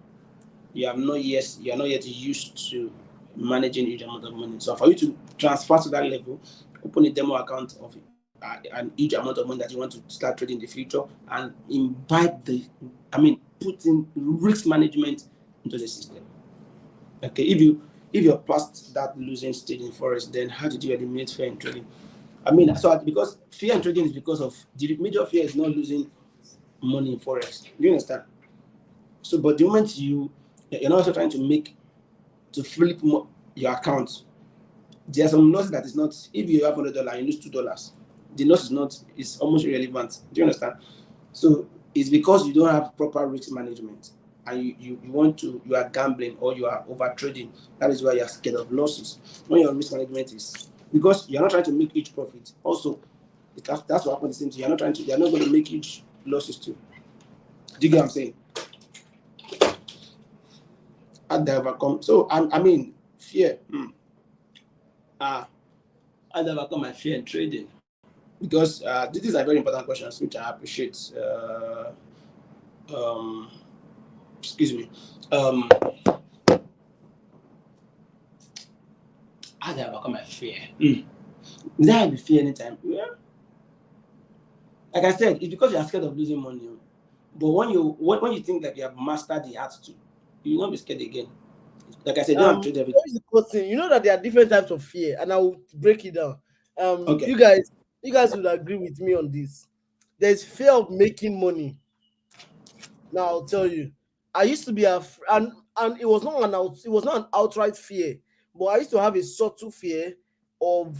Speaker 2: you are not yet used to managing huge amount of money. So for you to transfer to that level, open a demo account of an huge amount of money that you want to start trading in the future, and put in risk management into the system. Okay, if you're past that losing stage in Forex, then how did you eliminate fear in trading? So because fear in trading is because of the major fear is not losing money in Forex. Do you understand? So, but the moment you're not also trying to flip your account, there are some losses that is not. If you have $100, you lose $2. The loss is almost irrelevant. Do you understand? So it's because you don't have proper risk management, and you are gambling or you are over trading. That is why you are scared of losses. When your risk management is, because you are not trying to make each profit. Also, that's what happens. The same thing. You are not going to make huge losses too. Do you get what I'm saying? How do I overcome? So fear. How do I overcome my fear in trading? Because these are very important questions, which I appreciate. Excuse me. How do I overcome my fear? Did I have fear anytime? Yeah. Like I said, it's because you are scared of losing money. But when you think that you have mastered the art to, you won't be scared again. Like I said, you don't have to trade everything.
Speaker 1: Here's the cool thing. You know that there are different types of fear, and I will break it down.
Speaker 2: Okay.
Speaker 1: You guys would agree with me on this. There's fear of making money. Now I'll tell you. I used to be and it was not an outright fear, but I used to have a subtle fear of,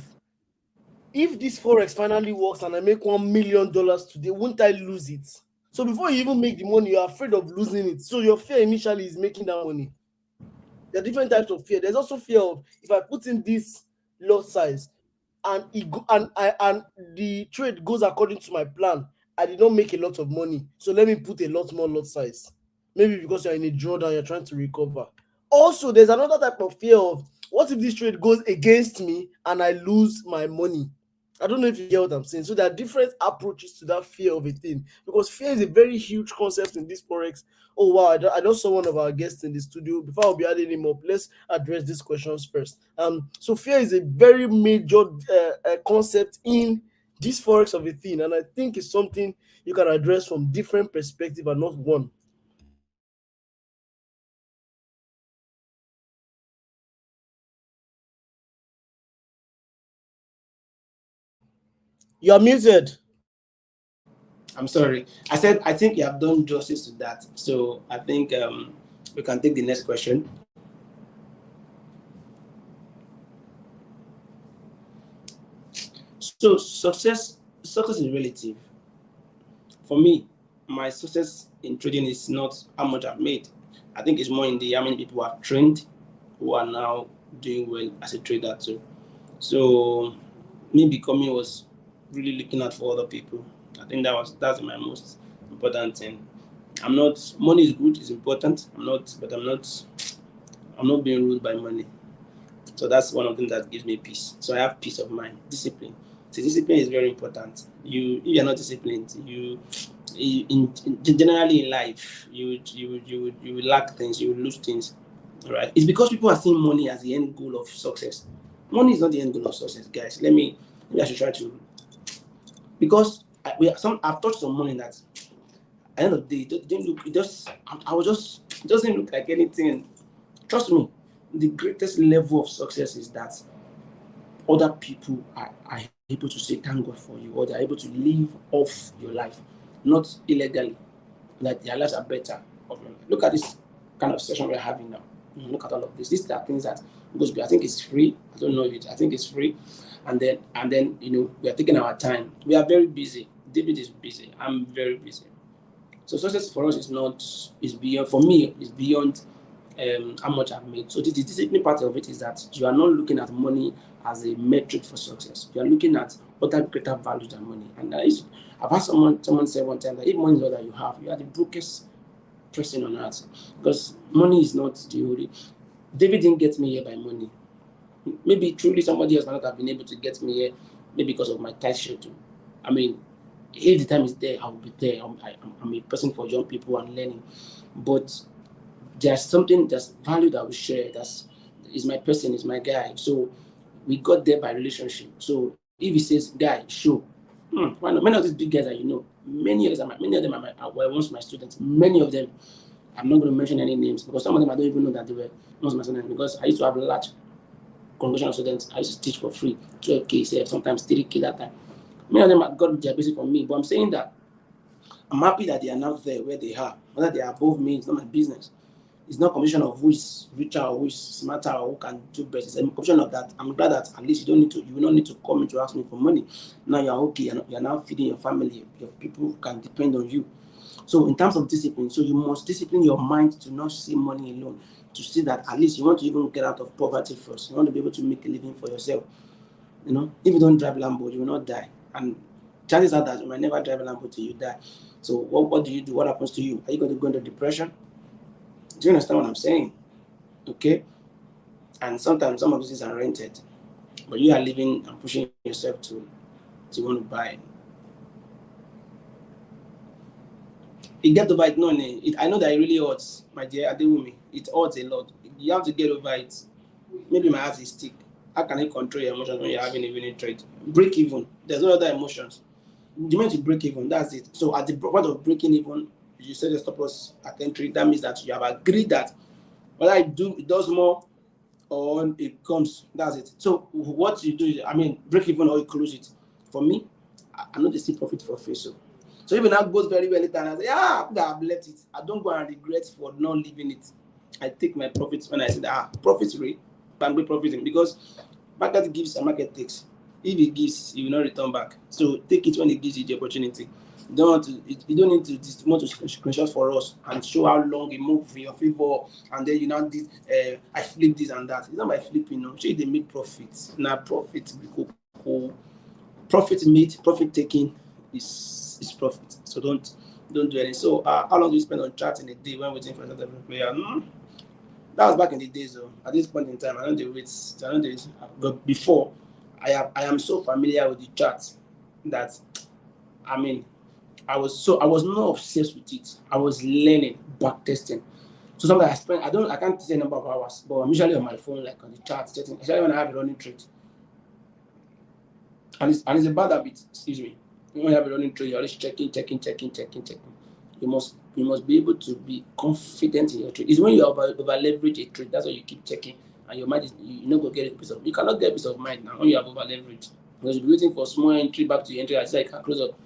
Speaker 1: if this forex finally works and I make $1 million today, won't I lose it? So before you even make the money, you're afraid of losing it. So your fear initially is making that money. There are different types of fear. There's also fear of, if I put in this lot size and and the trade goes according to my plan, I did not make a lot of money. So let me put a lot more lot size. Maybe because you're in a drawdown, you're trying to recover. Also, there's another type of fear of, what if this trade goes against me and I lose my money? I don't know if you get what I'm saying. So there are different approaches to that fear of a thing, because fear is a very huge concept in this forex. Oh wow, I just saw one of our guests in the studio. Before I'll be adding him up, let's address these questions first. So fear is a very major concept in this forex of a thing, and I think it's something you can address from different perspective and not one. You're muted.
Speaker 2: I'm sorry. I said I think you have done justice to that. So I think we can take the next question. So success is relative. For me, my success in trading is not how much I've made. I think it's more in the how many people I've trained who are now doing well as a trader too. So me becoming was really looking out for other people. I think that's my most important thing. I'm not money is good, it's important. I'm not being ruled by money. So that's one of them that gives me peace. So I have peace of mind. Discipline. So discipline is very important. If you're not disciplined, generally in life you will lack things, you will lose things. All right. It's because people are seeing money as the end goal of success. Money is not the end goal of success, guys. Maybe I should try to, because I've touched some money that at the end of the day it didn't look, it just I was just, it doesn't look like anything. Trust me. the greatest level of success is that other people are able to say thank God for you, or they're able to live off your life, not illegally, that their lives are better. Look at this kind of session we're having now. Look at all of this. These are things that goes. I think it's free. I don't know it. I think it's free, and then we are taking our time. We are very busy. David is busy. I'm very busy. So success for us is not is beyond for me is beyond how much I've made. So the discipline part of it is that you are not looking at money as a metric for success. You are looking at other greater values than money. And I've had someone say one time that if money is all that you have, you are the brokest person on earth, because money is not the only. David didn't get me here by money. Maybe truly somebody else might not have been able to get me here, maybe because of my tight schedule. I mean, if the time is there, I will be there. I'm a person for young people and learning, but there's something that's value that we share. That's is my person, is my guy. So we got there by relationship. So if he says, "Guy, show," why not? Many of these big guys that many of them were once my students. Many of them, I'm not going to mention any names because some of them I don't even know that they were once my students, because I used to have a large congregation of students. I used to teach for free, 12K, sometimes 3K that time. Many of them have got their basic from me, but I'm saying that I'm happy that they are now there where they are. Whether they are above me, it's not my business. It's not a competition of who is richer or who is smarter or who can do best. It's a competition of that. I'm glad that at least you will not need to come in to ask me for money. Now you're okay. You're now feeding your family. Your people can depend on you. So in terms of discipline, so you must discipline your mind to not see money alone, to see that at least you want to even get out of poverty first. You want to be able to make a living for yourself. If you don't drive Lambo, you will not die. And chances are that you might never drive a Lambo till you die. So what do you do? What happens to you? Are you going to go into depression? Do you understand what I'm saying? Okay? And sometimes some of these things are rented, but you are living and pushing yourself to want to buy. You get over it, no, I know that it really hurts, my dear Adewumi. It hurts a lot. You have to get over it. Maybe my heart is thick. How can I control your emotions when you're having a winning trade? Break even. There's no other emotions. You meant to break even. That's it. So at the point of breaking even, you set a stop loss at entry. That means that you have agreed that whether it does more or it comes. That's it. So what you do is, break even or you close it. For me, I know they see profit for free. So even that goes very well later, and I say, I've left it. I don't go and regret for not leaving it. I take my profits when I say profits rate, can be profiting, because market gives and market takes. If it gives, you will not return back. So take it when it gives you the opportunity. You don't need to screenshot for us and show how long it moved in your favor, and then you now did I flip this and that. It's not by flipping, no. Show they make profits. Now profit profit made, profit taking is profit. So don't do anything. So how long do you spend on chat in a day when waiting for another player? That was back in the days, though. At this point in time, I don't do it. But before, I am so familiar with the chat that I was not obsessed with it. I was learning, back testing. So sometimes I can't say a number of hours, but I'm usually on my phone, like on the chat, chatting, especially when I have a running trade. And it's a bad habit, excuse me. When you have a running trade, you're always checking. You must be able to be confident in your trade. It's when you over leverage a trade, that's why you keep checking, and your mind is you not gonna get a piece of. You cannot get a piece of mind now when you have over leverage, because you're waiting for small entry back to your entry. I say I can close up,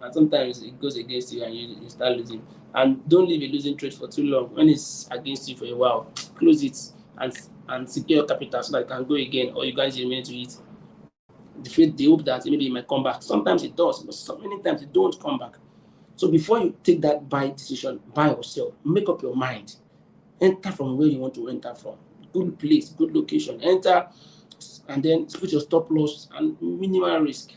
Speaker 2: and sometimes it goes against you and you start losing. And don't leave a losing trade for too long. When it's against you for a while, close it and secure your capital so that it can go again, or you guys remain to it. They hope that maybe it might come back. Sometimes it does, but so many times it don't come back. So before you take that buy decision, buy or sell, make up your mind. Enter from where you want to enter from. Good place, good location. Enter, and then put your stop loss and minimal risk.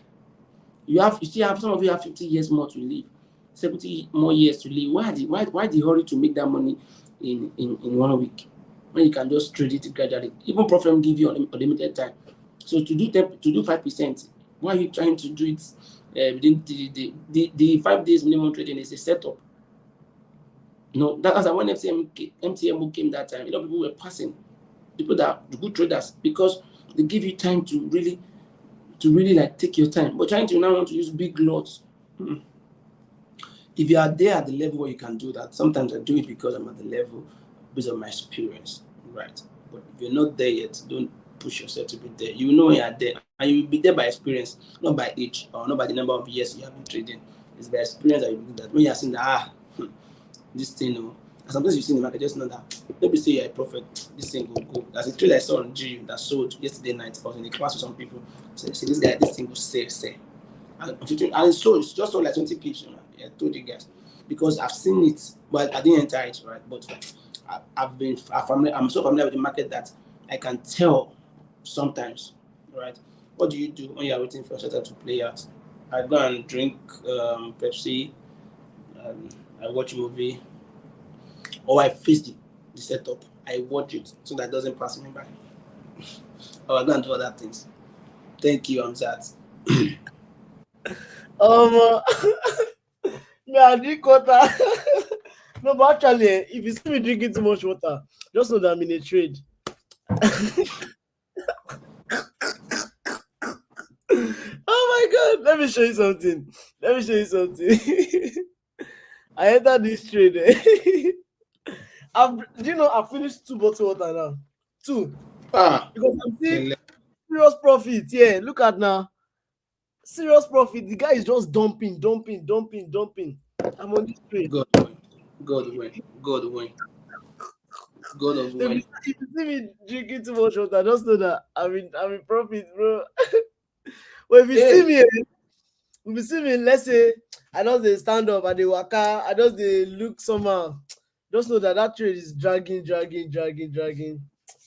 Speaker 2: You still have some of you have 50 years more to live, 70 more years to live. Why the hurry to make that money in 1 week when you can just trade it gradually? Even profit will give you unlimited time. So to do 5%, why are you trying to do it within the 5 days minimum trading is a setup. That's when MTM came that time. People were passing, people that are good traders, because they give you time to really like take your time. But trying to now want to use big lots. If you are there at the level where you can do that, sometimes I do it because I'm at the level based on my experience, right? But if you're not there yet, don't push yourself to be there. You know you are there, and you will be there by experience, not by age or not by the number of years you have been trading. It's by experience that you do that. When you are seeing that, this thing, oh, and sometimes you see in the market, just know that maybe say you're a prophet, this thing will go. As a trade I saw on GU that sold yesterday night, I was in the class with some people. So see this guy, this thing will sell. And so it's just on like 20 pips, you know. Yeah, I told you guys because I've seen it, but I didn't enter it, right? But I'm so familiar with the market that I can tell sometimes, right? What do you do when you are waiting for a setup to play out? I go and drink Pepsi, um, I watch a movie, or I face the setup. I watch it so that it doesn't pass me by. Or I go and do other things. Thank you, Amzat.
Speaker 1: Um, me, I drink water. No, but actually, if you see me drinking too much water, just know that I'm in a trade. Oh my god, let me show you something. Let me show you something. I entered this trade. Do you know I finished 2 bottles water now? Two.
Speaker 2: Ah,
Speaker 1: Because I'm seeing
Speaker 2: Ele-
Speaker 1: serious profit. Yeah, look at now. Serious profit. The guy is just dumping. I'm on this trade.
Speaker 2: God win, God win, God win, God of
Speaker 1: If
Speaker 2: win.
Speaker 1: you see me drinking too much water, just know that I'm in profit, bro. But
Speaker 2: Hey,
Speaker 1: if you see me, let's say I just dey stand up, I dey waka, I just dey look somehow. Just know that that trade is dragging.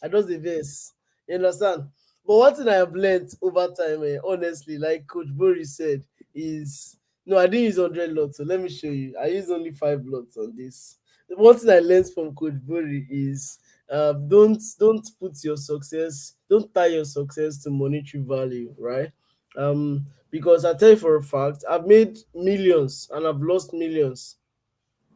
Speaker 1: I just dey vex. You understand? But one thing I have learned over time, honestly, like Coach Bori said, is no, I didn't use 100 lots. So let me show you. I used only 5 lots on this. One thing I learned from Coach Bori is don't put your success, don't tie your success to monetary value, right? Because I tell you for a fact, I've made millions and I've lost millions.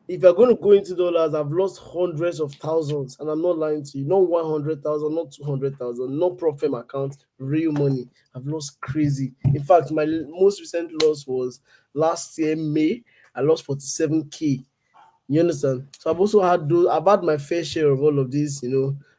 Speaker 1: If you're going to go into dollars, I've lost hundreds of thousands, and I'm not lying to you. Not 100,000, not 200,000, not prop firm account, real money. I've lost crazy. In fact, my most recent loss was last year May. I lost 47K. You understand? So I've had my fair share of all of these,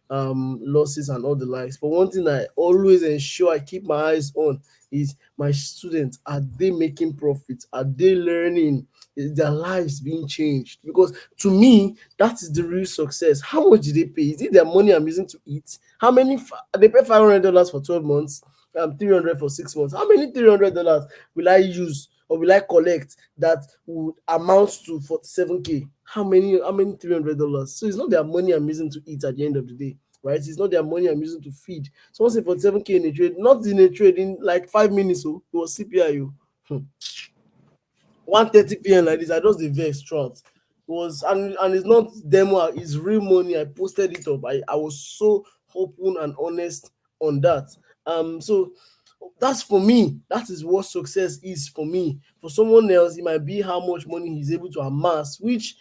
Speaker 1: losses and all the likes. But one thing I always ensure I keep my eyes on is my students. Are they making profits? Are they learning? Is their lives being changed? Because to me, that is the real success. How much did they pay? Is it their money I'm using to eat? They pay $500 for 12 months, 300 for 6 months. How many $300 will I use or will I collect that would amount to 47K? How many $300? So it's not their money I'm using to eat at the end of the day, right? It's not their money I'm using to feed. Someone say 47K in a trade, not in a trade in like 5 minutes. So it was CPI. 1:30 p.m. like this, I just the vex throughout. It was and it's not demo, it's real money. I posted it up. I was so open and honest on that. So that's for me. That is what success is for me. For someone else, it might be how much money he's able to amass, which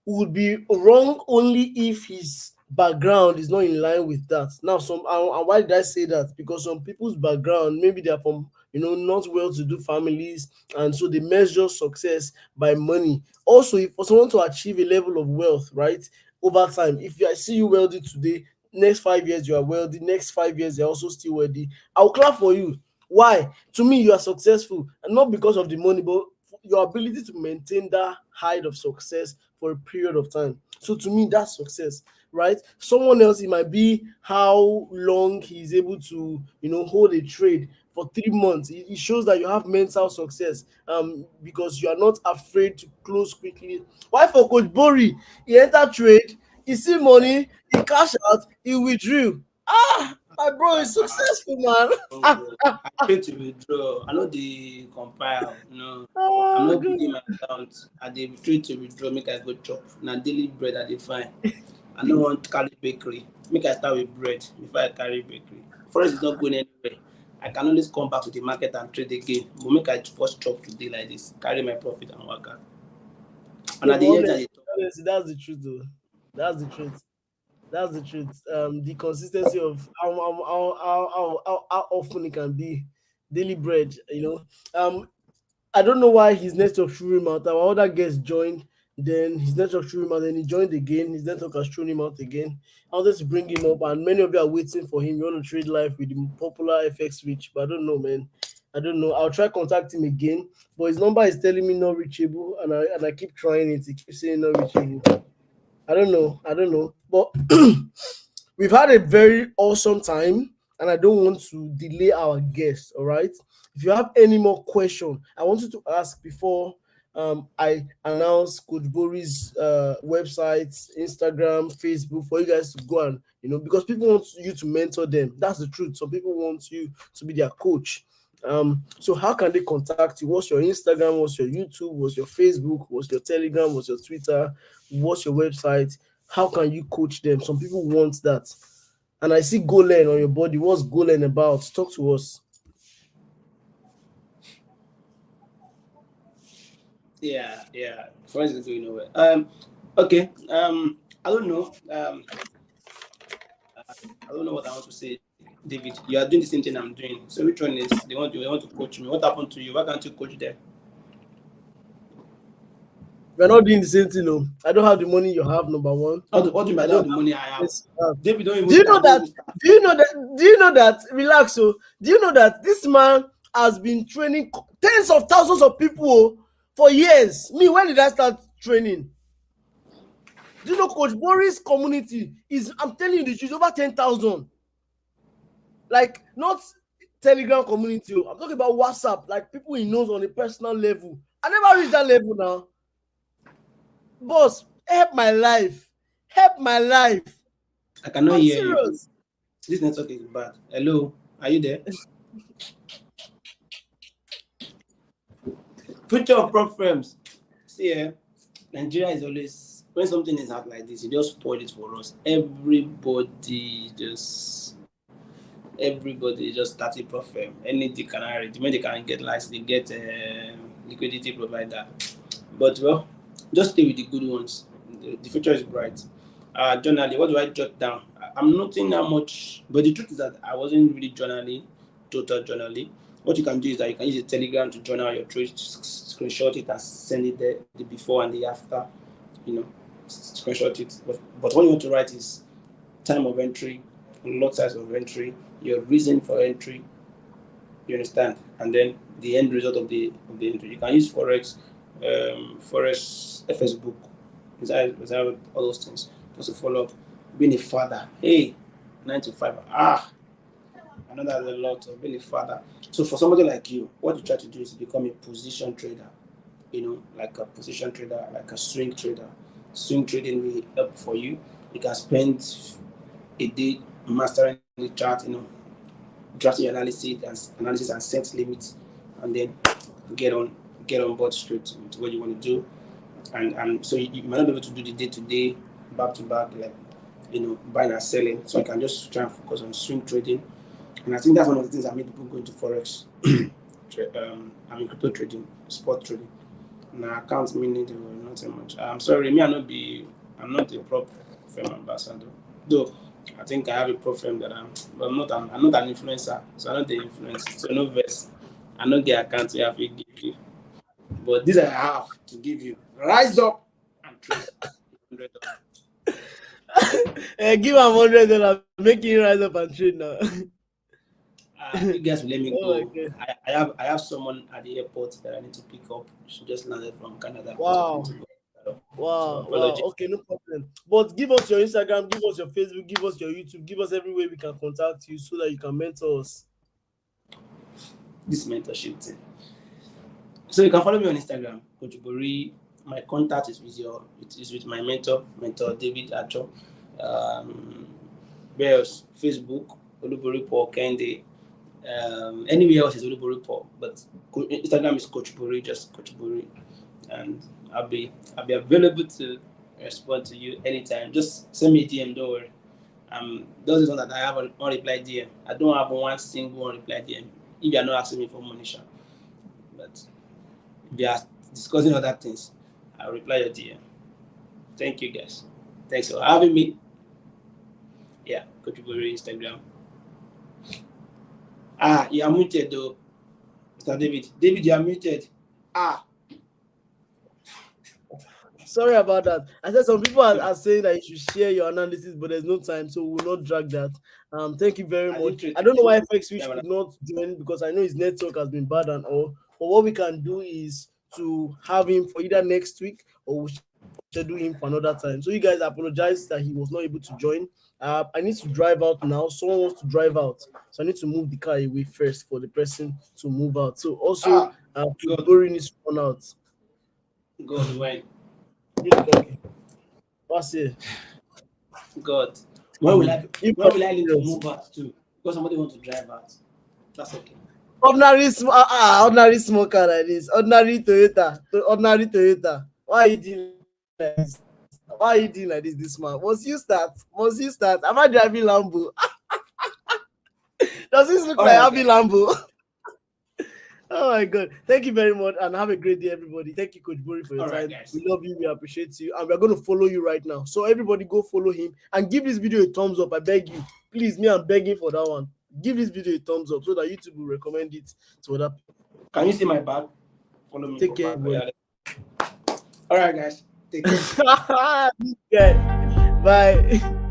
Speaker 1: would be wrong only if his background is not in line with that. Now, and why did I say that? Because some people's background, maybe they're from not well-to-do families, and so they measure success by money. Also, if for someone to achieve a level of wealth, right, over time, if I see you wealthy today, next 5 years you are wealthy, next 5 years you're also still wealthy, I'll clap for you. Why? To me, you are successful, and not because of the money, but your ability to maintain that height of success for a period of time. So to me, that's success, right? Someone else, it might be how long he's able to, hold a trade for 3 months. It shows that you have mental success, because you are not afraid to close quickly. Why for Coach Bori, he enter trade, he see money, he cash out, he withdrew. My bro is successful, man.
Speaker 2: I pay to withdraw. I know the compile. No, I'm
Speaker 1: Oh,
Speaker 2: not
Speaker 1: good.
Speaker 2: picking my account. I dey trade to withdraw. Make I go chop. Na daily bread I dey find. I no want carry bakery. Make I start with bread before I carry bakery. Forex is not going anywhere. I can always come back to the market and trade again. But make I first chop today like this. Carry my profit and work out. And
Speaker 1: No,
Speaker 2: at
Speaker 1: but
Speaker 2: the end I dey talk.
Speaker 1: honestly, that's the truth, though. That's the truth. That's the truth. The consistency of how often it can be daily bread. I don't know why his network threw him out. Our other guest joined. Then his network threw him out. Then he joined again. His network has thrown him out again. I wanted to bring him up, and many of you are waiting for him. You want to trade live with the popular FX Rich, but I don't know, man. I don't know. I'll try contact him again, but his number is telling me not reachable, and I keep trying it. He keeps saying not reachable. I don't know. I don't know. But we've had a very awesome time, and I don't want to delay our guest. All right. If you have any more question, I want you to ask before I announce Coach Bori's website, Instagram, Facebook for you guys to go and because people want you to mentor them. That's the truth. Some people want you to be their coach. So how can they contact you? What's your Instagram? What's your YouTube? What's your Facebook? What's your Telegram? What's your Twitter? What's your website? How can you coach them? Some people want that. And I see Golen on your body. What's Golen about? Talk to us.
Speaker 2: Yeah. Forex is going nowhere. Okay. I don't know. I don't know what I want to say, David. You are doing the same thing I'm doing. So which one is they want to coach me? What happened to you? Why can't you coach them?
Speaker 1: We're not doing the same thing, no. I don't have the money you have, number one.
Speaker 2: What do you mean
Speaker 1: I
Speaker 2: by
Speaker 1: don't
Speaker 2: that?
Speaker 1: have
Speaker 2: The money I
Speaker 1: the
Speaker 2: have.
Speaker 1: business you have.
Speaker 2: David, don't even
Speaker 1: Do you know
Speaker 2: start. Don't
Speaker 1: that?
Speaker 2: even start.
Speaker 1: Do you know that? Do you know that? Relax, so do you know that this man has been training tens of thousands of people for years? Me, when did I start training? Do you know Coach Bori's community is, I'm telling you the truth, over 10,000. Like, not Telegram community. I'm talking about WhatsApp, like people he knows on a personal level. I never reached that level now. Boss, help my life. Help my life.
Speaker 2: I cannot
Speaker 1: I'm
Speaker 2: hear you.
Speaker 1: serious.
Speaker 2: This network is bad. Hello, are you there? Future of prop firms. See, Nigeria is always when something is out like this, you just spoil it for us. Everybody just started prop firm. Any they can hire, the way they can get license, they get liquidity provider. But well, just stay with the good ones. The future is bright. Journaling, what do I jot down? I'm noting how much, but the truth is that I wasn't really journaling, total journaling. What you can do is that you can use a Telegram to journal your trades, screenshot it and send it there, the before and the after, you know, screenshot it. But what you want to write is time of entry, lot size of entry, your reason for entry, you understand, and then the end result of the entry. You can use Forex FS book, is that all those things just to follow up. Being a father, hey, 9 to 5, I know that's a lot of being a father. So for somebody like you, what you try to do is become a position trader, like a position trader, like a swing trader. Swing trading will help for you. You can spend a day mastering the chart, drafting your analysis and set limits, and then get on get on board straight with what you want to do. And so you might not be able to do the day to day, back to back, like buying and selling. So I can just try and focus on swing trading. And I think that's one of the things that made people go into forex. Crypto trading, spot trading. Now accounts meaning not so much. I'm sorry, I'm not a prop firm ambassador. Though I think I have a prop firm but I'm not an influencer, so I'm not the influence. So no verse. I don't get account to have to give you. But this I have to give you. Rise up and trade. $100.
Speaker 1: Give him $100, make him rise up and trade now.
Speaker 2: You guys will let me
Speaker 1: Oh my
Speaker 2: go.
Speaker 1: god!
Speaker 2: I have someone at the airport that I need to pick up. She just landed from Canada, so I need
Speaker 1: Wow,
Speaker 2: to go. So
Speaker 1: wow.
Speaker 2: apologies.
Speaker 1: Okay, no problem. But give us your Instagram, give us your Facebook, give us your YouTube, give us every way we can contact you so that you can mentor us.
Speaker 2: This mentorship thing. So you can follow me on Instagram, Coach Bori. My contact is with my mentor David Achom. Um, where else? Facebook, Olubori Paul Kende. Anywhere else is Olubori Paul, but Instagram is Coach Bori, just Coach Bori, and I'll be available to respond to you anytime. Just send me a DM, don't worry. Those is one that I have an unreplied DM. I don't have one single unreplied DM. If you are not asking me for money, sure. But if you are discussing other things, I'll reply your DM. Thank you guys. Thanks for having me. Yeah, Coach Bori Instagram. You are muted though, Mr. David. David, you are muted.
Speaker 1: Sorry about that. I said some people are saying that you should share your analysis, but there's no time, so we'll not drag that. Thank you very
Speaker 2: I didn't
Speaker 1: much.
Speaker 2: trade.
Speaker 1: I don't know why FX Switch
Speaker 2: Yeah,
Speaker 1: could not join because I know his network has been bad and all. But what we can do is to have him for either next week or we'll schedule him for another time. So you guys apologize that he was not able to join. I need to drive out now. Someone wants to drive out, so I need to move the car away first for the person to move out. So also,
Speaker 2: ah, God,
Speaker 1: Bori needs to run out.
Speaker 2: God, when,
Speaker 1: Okay, what's it?
Speaker 2: God,
Speaker 1: If
Speaker 2: when
Speaker 1: not
Speaker 2: will I need to
Speaker 1: serious.
Speaker 2: move out to? Because somebody want to drive out. That's okay.
Speaker 1: Ordinary smoker like this, ordinary Toyota. Why are you doing like this? Why are you doing like this man? Must you start? Am I driving Lambo? Does this look like
Speaker 2: All
Speaker 1: having
Speaker 2: right, guys.
Speaker 1: Lambo? Oh my god. Thank you very much and have a great day, everybody. Thank you, Coach Bori, for your
Speaker 2: All right,
Speaker 1: time.
Speaker 2: guys.
Speaker 1: We love you, we appreciate you, and we're going to follow you right now. So everybody go follow him and give this video a thumbs up. I beg you. Please, me, I'm begging for that one. Give this video a thumbs up so that YouTube will recommend it to other people.
Speaker 2: Can you see my back? Follow me
Speaker 1: Take
Speaker 2: for
Speaker 1: care,
Speaker 2: back.
Speaker 1: everybody.
Speaker 2: Yeah. All right, guys. Take care.
Speaker 1: This guy. Bye.